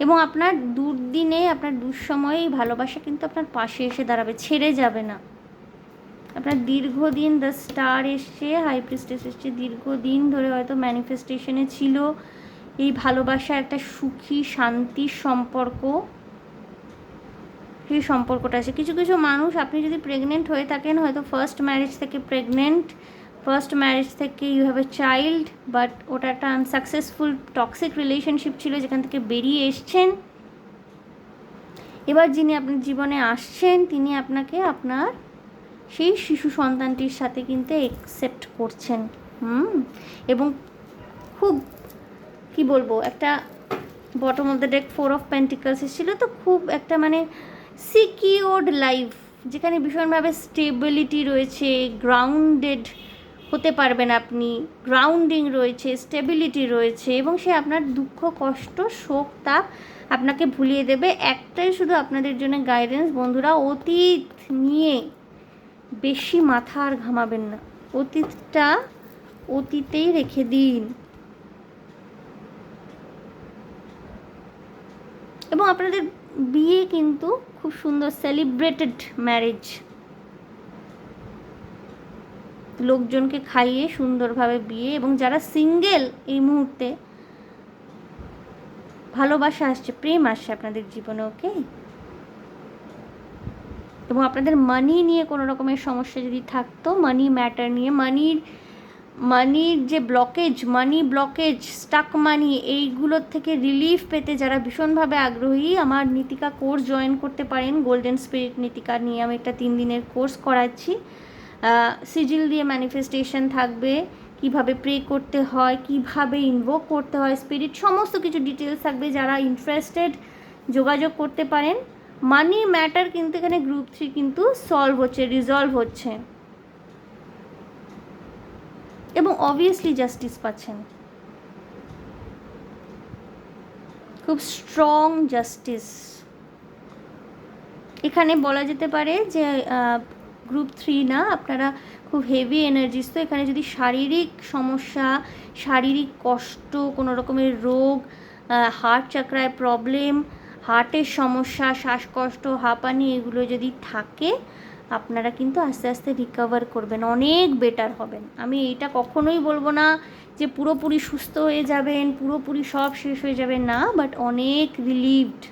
এবং আপনার দুর্দিনে, আপনার দুঃসময়ে এই ভালোবাসা কিন্তু আপনার পাশে এসে দাঁড়াবে, ছেড়ে যাবে না। আপনার দীর্ঘদিন দ্য স্টার এসছে, হাই প্রিস্টেস এসছে, দীর্ঘদিন ধরে হয়তো ম্যানিফেস্টেশনে ছিল এই ভালোবাসা, একটা সুখী শান্তির সম্পর্ক। সেই সম্পর্কটা আছে। কিছু কিছু মানুষ, আপনি যদি প্রেগনেন্ট হয়ে থাকেন, হয়তো ফার্স্ট ম্যারেজ থেকে প্রেগনেন্ট, ফার্স্ট ম্যারেজ থেকে you have a child, but ওটা একটা আনসাকসেসফুল টক্সিক রিলেশনশিপ ছিল, যেখান থেকে বেরিয়ে এসছেন। এবার যিনি আপনার জীবনে আসছেন, তিনি আপনাকে আপনার সেই শিশু সন্তানটির সাথে কিন্তু অ্যাকসেপ্ট করছেন। এবং খুব কি বলবো, একটা bottom of the day 4 of pentacles এসেছিল, তো খুব একটা মানে সিকিওর্ড লাইফ, যেখানে ভীষণভাবে স্টেবিলিটি রয়েছে, গ্রাউন্ডেড হতে পারবেন আপনি, গ্রাউন্ডিং রয়েছে, স্টেবিলিটি রয়েছে। এবং সে আপনার দুঃখ কষ্ট শোক তাপ আপনাকে ভুলিয়ে দেবে। একটাই শুধু আপনাদের জন্য গাইডেন্স বন্ধুরা, অতীত নিয়ে বেশি মাথা আর ঘামাবেন না, অতীতটা অতীতেই রেখে দিন। এবং আপনাদের বিয়ে কিন্তু খুব সুন্দর সেলিব্রেটেড ম্যারেজ, লোকজনকে খাইয়ে সুন্দরভাবে বিয়ে। এবং যারা সিঙ্গেল, এই মুহূর্তে ভালোবাসা আসছে, প্রেম আসছে আপনাদের জীবনে, ওকে। এবং আপনাদের মানি নিয়ে কোনো রকমের সমস্যা যদি থাকতো, মানি ম্যাটার নিয়ে, মানির মানির যে ব্লকেজ, মানি ব্লকেজ, স্টাক মানি, এইগুলোর থেকে রিলিফ পেতে যারা ভীষণভাবে আগ্রহী, আমার নীতিকা কোর্স জয়েন করতে পারেন। গোল্ডেন স্পিরিট নীতিকা নিয়ে আমি একটা 3 দিনের কোর্স করাচ্ছি। সিজিল দিয়ে ম্যানিফেস্টেশন থাকবে, কিভাবে প্রে করতে হয়, কিভাবে ইনভোক করতে হয়, স্পিরিট, সমস্ত কিছু ডিটেলস থাকবে। যারা ইন্টারেস্টেড যোগাযোগ করতে পারেন। মানি ম্যাটার কিন্তু এখানে গ্রুপ 3 কিন্তু সলভ হচ্ছে, রিজলভ হচ্ছে, এবং অবভিয়াসলি জাস্টিস পাচ্ছেন, খুব স্ট্রং জাস্টিস। এখানে বলা যেতে পারে যে গ্রুপ 3 না, আপনারা খুব হেভি এনার্জিস। তো এখানে যদি শারীরিক সমস্যা, শারীরিক কষ্ট, কোনো রকমের রোগ, হার্ট চাকরায় প্রবলেম, হার্টের সমস্যা, শ্বাসকষ্ট, হাঁপানি, এগুলো যদি থাকে, আপনারা কিন্তু আস্তে আস্তে রিকভার করবেন, অনেক বেটার হবেন। আমি এইটা কখনোই বলবো না যে পুরোপুরি সুস্থ হয়ে যাবেন, পুরোপুরি সব শেষ হয়ে যাবে, না, বাট অনেক রিলিভড।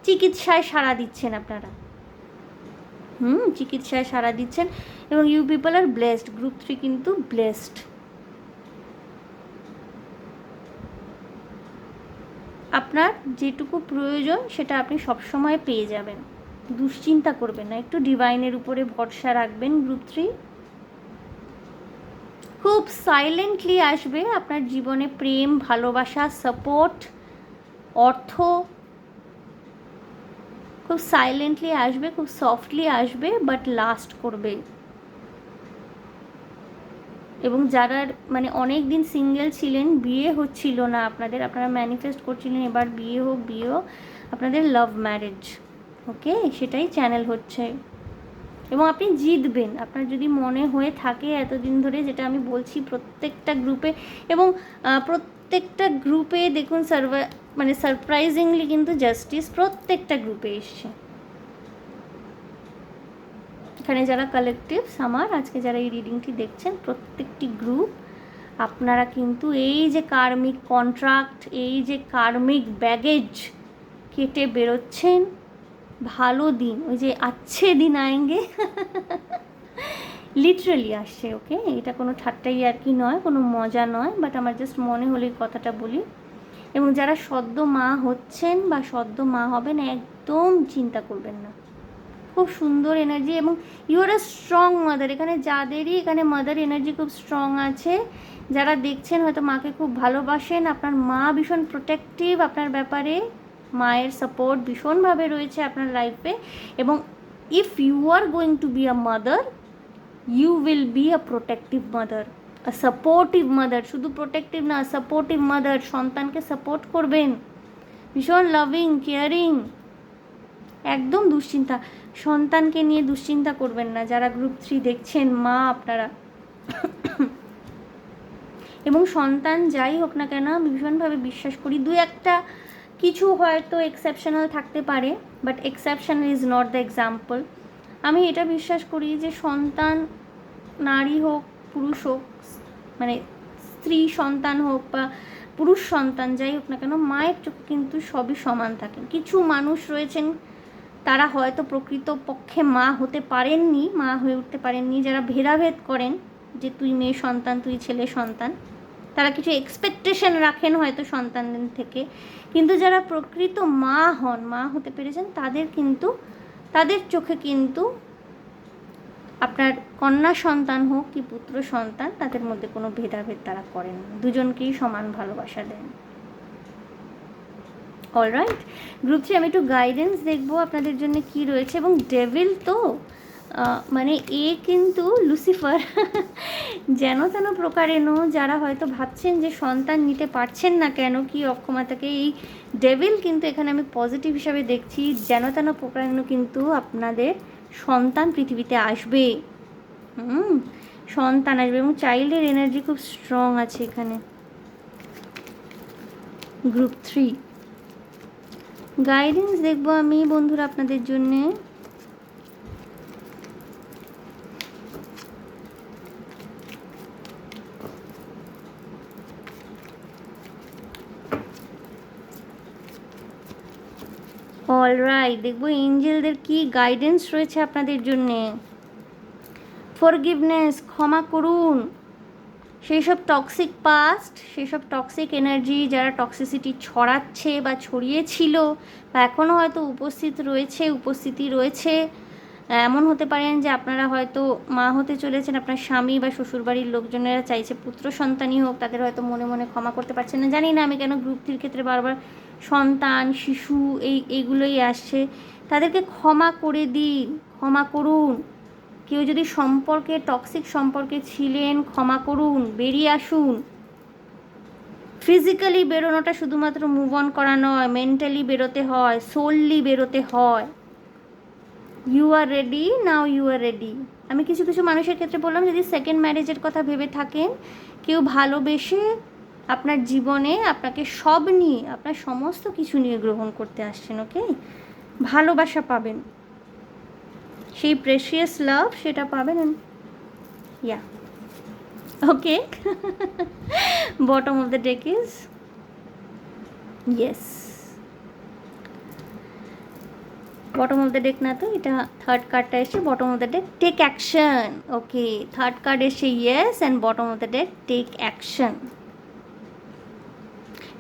চিকিৎসায় সাড়া দিচ্ছেন আপনারা, চিকিৎসায় সাড়া দিচ্ছেন, এবং you people are blessed. Group 3 কিন্তু ব্লেসড। আপনার যেটুকু প্রয়োজন সেটা আপনি সবসময় পেয়ে যাবেন, দুশ্চিন্তা করবেন না, একটু ডিভাইনের উপরে ভরসা রাখবেন। গ্রুপ 3 খুব সাইলেন্টলি আসবে আপনার জীবনে, প্রেম, ভালোবাসা, সাপোর্ট, অর্থ, খুব সাইলেন্টলি আসবে, খুব সফটলি আসবে, বাট লাস্ট করবে। এবং যারা মানে অনেক দিন সিঙ্গেল ছিলেন, বিয়ে হচ্ছিল না আপনাদের, আপনারা ম্যানিফেস্ট করছিলেন এবার বিয়ে হোক, বিয়ে হোক, আপনাদের লাভ ম্যারেজ, ওকে, সেটাই চ্যানেল হচ্ছে। এবং আপনি জিতবেন, আপনার যদি মনে হয়ে থাকে এতদিন ধরে, যেটা আমি বলছি প্রত্যেকটা গ্রুপে, এবং প্রত্যেকটা গ্রুপে দেখুন মানে সারপ্রাইজিংলি কিন্তু জাস্টিস প্রত্যেকটা গ্রুপে এসছে। এখানে যারা কালেকটিভস আমার আজকে যারা এই রিডিংটি দেখছেন, প্রত্যেকটি গ্রুপ, আপনারা কিন্তু এই যে কার্মিক কন্ট্রাক্ট, এই যে কার্মিক ব্যাগেজ কেটে বেরোচ্ছেন, ভালো দিন, ওই যে আচ্ছে দিন আয়েঙ্গে, লিটারালি আসছে, ওকে, এটা কোনো ঠাট্টাই আর কি নয়, কোনো মজা নয়, বাট আমার জাস্ট মনে হলো এই কথাটা বলি। এবং যারা সদ্য মা হচ্ছেন বা সদ্য মা হবেন, একদম চিন্তা করবেন না, খুব সুন্দর এনার্জি, এবং you are a strong mother. এখানে যাদেরই এখানে মাদার এনার্জি খুব স্ট্রং আছে, যারা দেখছেন হয়তো মাকে খুব ভালোবাসেন, আপনার মা ভীষণ প্রোটেক্টিভ আপনার ব্যাপারে, মায়ের সাপোর্ট ভীষণভাবে রয়েছে আপনার লাইফে। এবং if you are going to be a mother, you will be a protective mother, a supportive mother, শুধু প্রোটেক্টিভ না, সাপোর্টিভ মাদার, সন্তানকে সাপোর্ট করবেন, ভীষণ লাভিং, কেয়ারিং, একদম দুশ্চিন্তা, সন্তানকে নিয়ে দুশ্চিন্তা করবেন না যারা গ্রুপ 3 দেখছেন, মা আপনারা। এবং সন্তান যাই হোক না কেন, আমি ভীষণভাবে বিশ্বাস করি, দু একটা কিছু হয়তো এক্সেপশনাল থাকতে পারে, but exception is not the example. আমি এটা বিশ্বাস করি যে সন্তান, নারী হোক পুরুষ হোক, মানে স্ত্রী সন্তান হোক বা পুরুষ সন্তান, যাই হোক না কেন, মায়ের চোখে কিন্তু সবই সমান থাকে। কিছু মানুষ রয়েছেন তারা হয়তো প্রকৃতপক্ষে মা হতে পারেননি, মা হয়ে উঠতে পারেননি, যারা ভেদাভেদ করেন যে তুই মেয়ে সন্তান, তুই ছেলে সন্তান, তারা কিছু এক্সপেকটেশন রাখেন হয়তো সন্তানদের থেকে, কিন্তু যারা প্রকৃত মা হন, মা হতে পেরেছেন, তাদের কিন্তু, তাদের চোখে কিন্তু আপনার কন্যা সন্তান হোক কি পুত্র সন্তান, তাদের মধ্যে কোনো ভেদাভেদ তারা করেন না, দুজনকেই সমান ভালোবাসা দেন। অলরাইট, গ্রুপ 3 আমি একটু গাইডেন্স দেখবো আপনাদের জন্য কি রয়েছে। এবং ডেভিল তো মানে এ কিন্তু লুসিফার, যেন তেন প্রকারেণ, যারা হয়তো ভাবছেন যে সন্তান নিতে পারছেন না কেন, কি অক্ষমতাকে, এই ডেভিল কিন্তু এখানে আমি পজিটিভ হিসাবে দেখছি, যেন তেন প্রকারেণ কিন্তু আপনাদের সন্তান পৃথিবীতে আসবে, সন্তান আসবে, এবং চাইল্ডের এনার্জি খুব স্ট্রং আছে এখানে। গ্রুপ 3 গাইডেন্স দেখবো আমি বন্ধুরা আপনাদের জন্যে। অলরাইট, দেখবো এঞ্জেলদের কি গাইডেন্স রয়েছে আপনাদের জন্যে। ফরগিভনেস, ক্ষমা করুন, সেই সব টক্সিক পাস্ট, সেই সব টক্সিক এনার্জি যারা টক্সিসিটি ছড়াচ্ছে বা ছড়িয়েছিল বা এখনও হয়তো উপস্থিতি রয়েছে। এমন হতে পারেন যে আপনারা হয়তো মা হতে চলেছেন, আপনার স্বামী বা শ্বশুরবাড়ির লোকজনেরা চাইছে পুত্র সন্তানই হোক, তাদের হয়তো মনে মনে ক্ষমা করতে পারছেন না। জানি না আমি কেন গ্রুপ 3 ক্ষেত্রে বারবার সন্তান, শিশু এইগুলোই আসছে। তাদেরকে ক্ষমা করে দিন, ক্ষমা করুন। কেউ যদি টক্সিক সম্পর্কে ছিলেন, ক্ষমা করুন, বেরিয়ে আসুন। ফিজিক্যালি বেরোনোটা শুধুমাত্র মুভ অন করা নয়, মেন্টালি বেরোতে হয়, সোললি বেরোতে হয়। You are ready, now you are ready. আমি কিছু কিছু মানুষের ক্ষেত্রে বললাম, যদি সেকেন্ড ম্যারেজের কথা ভেবে থাকেন, কেউ ভালোবেসে আপনার জীবনে আপনাকে সব নিয়ে, আপনার সমস্ত কিছু নিয়ে গ্রহণ করতে আসছেন, ওকে? ভালোবাসা পাবেন, সেই প্রেশিয়াস লাভ সেটা পাবেন। Yeah, okay. Bottom of the deck is yes. Bottom of the deck না, তো এটা থার্ড কার্ডটা এসে bottom of the deck, take action. Okay, third card এসে yes and bottom of the deck take action.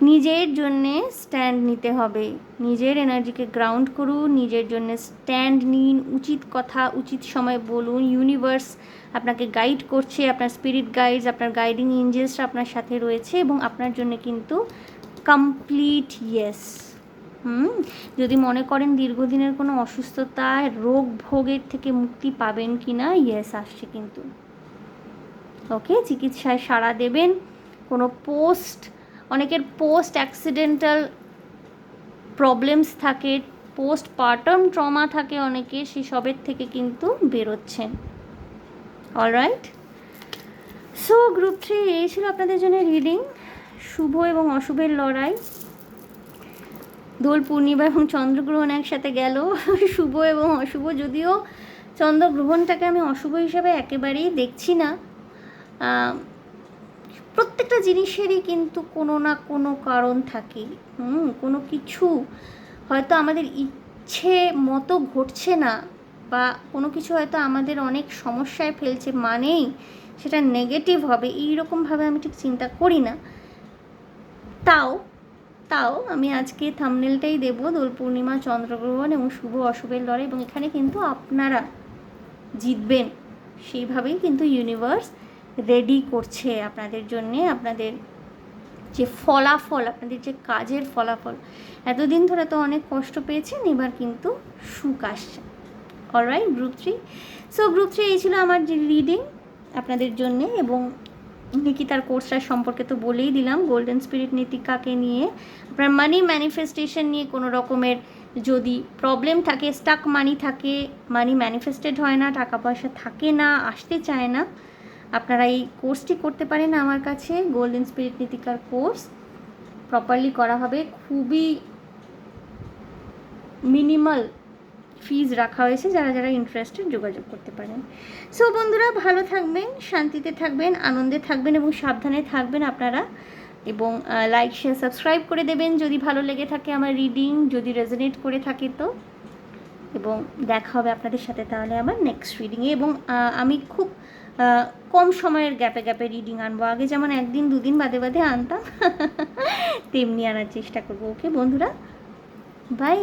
নিজের জন্যে স্ট্যান্ড নিতে হবে, নিজের এনার্জিকে গ্রাউন্ড করুন, নিজের জন্য স্ট্যান্ড নিন, উচিত কথা উচিত সময় বলুন। ইউনিভার্স আপনাকে গাইড করছে, আপনার স্পিরিট গাইডস, আপনার গাইডিং এঞ্জেলসরা আপনার সাথে রয়েছে এবং আপনার জন্য কিন্তু কমপ্লিট ইয়েস। যদি মনে করেন দীর্ঘদিনের কোনো অসুস্থতা, রোগ ভোগের থেকে মুক্তি পাবেন কি না, ইয়েস আসছে কিন্তু। ওকে, চিকিৎসায় সাড়া দেবেন। কোনো অনেকের পোস্ট অ্যাক্সিডেন্টাল প্রবলেমস থাকে, পোস্টপার্টাম ট্রমা থাকে অনেকের, সেই সবের থেকে কিন্তু বেরোচ্ছেন। অলরাইট, সো গ্রুপ 3 এই ছিল আপনাদের জন্য রিডিং। শুভ এবং অশুভের লড়াই, দোল পূর্ণিমা এবং চন্দ্রগ্রহণ একসাথে গেল। শুভ এবং অশুভ, যদিও চন্দ্রগ্রহণটাকে আমি অশুভ হিসাবে একেবারেই দেখছি না। প্রত্যেকটা জিনিসেরই কিন্তু কোনো না কোনো কারণ থাকে। কোনো কিছু হয়তো আমাদের ইচ্ছে মতো ঘটছে না, বা কোনো কিছু হয়তো আমাদের অনেক সমস্যায় ফেলছে, মানেই সেটা নেগেটিভ হবে, এইরকমভাবে আমি ঠিক চিন্তা করি না। তাও আমি আজকে থাম্বনেলটাই দেবো, দোল পূর্ণিমা, চন্দ্রগ্রহণ এবং শুভ অশুভের লড়াই, এবং এখানে কিন্তু আপনারা জিতবেন সেইভাবেই কিন্তু ইউনিভার্স রেডি করছে আপনাদের জন্যে। আপনাদের যে ফলাফল, আপনাদের যে কাজের ফলাফল, এতদিন ধরে তো অনেক কষ্ট পেয়েছেন, এবার কিন্তু সুখ আসছে। অলরাইট গ্রুপ 3, সো গ্রুপ 3 এই ছিল আমার যে রিডিং আপনাদের জন্যে। এবং নিকিতার কোর্সটার সম্পর্কে তো বলেই দিলাম, গোল্ডেন স্পিরিট নীতিকাকে নিয়ে। আপনার মানি ম্যানিফেস্টেশন নিয়ে কোনো রকমের যদি প্রবলেম থাকে, স্টাক মানি থাকে, মানি ম্যানিফেস্টেড হয় না, টাকা পয়সা থাকে না, আসতে চায় না, আপনারা এই কোর্সটি করতে পারেন আমার কাছে। গোল্ডেন স্পিরিট নীতিকার কোর্স প্রপারলি করা হবে, খুবই মিনিমাল ফিজ রাখা হয়েছে, যারা যারা ইন্টারেস্টেড যোগাযোগ করতে পারেন। সো বন্ধুরা, ভালো থাকবেন, শান্তিতে থাকবেন, আনন্দে থাকবেন এবং সাবধানে থাকবেন আপনারা। এবং লাইক শেয়ার সাবস্ক্রাইব করে দেবেন যদি ভালো লেগে থাকে আমার রিডিং, যদি রেজোনেট করে থাকে তো। এবং দেখা হবে আপনাদের সাথে তাহলে আমার নেক্সট রিডিংয়ে। এবং আমি খুব কম সময়ের গ্যাপে গ্যাপে রিডিং আনবো, আগে যেমন একদিন দুদিন বাদে বাদে আনতাম তেমনি আনার চেষ্টা করবো। ওকে বন্ধুরা, বাই।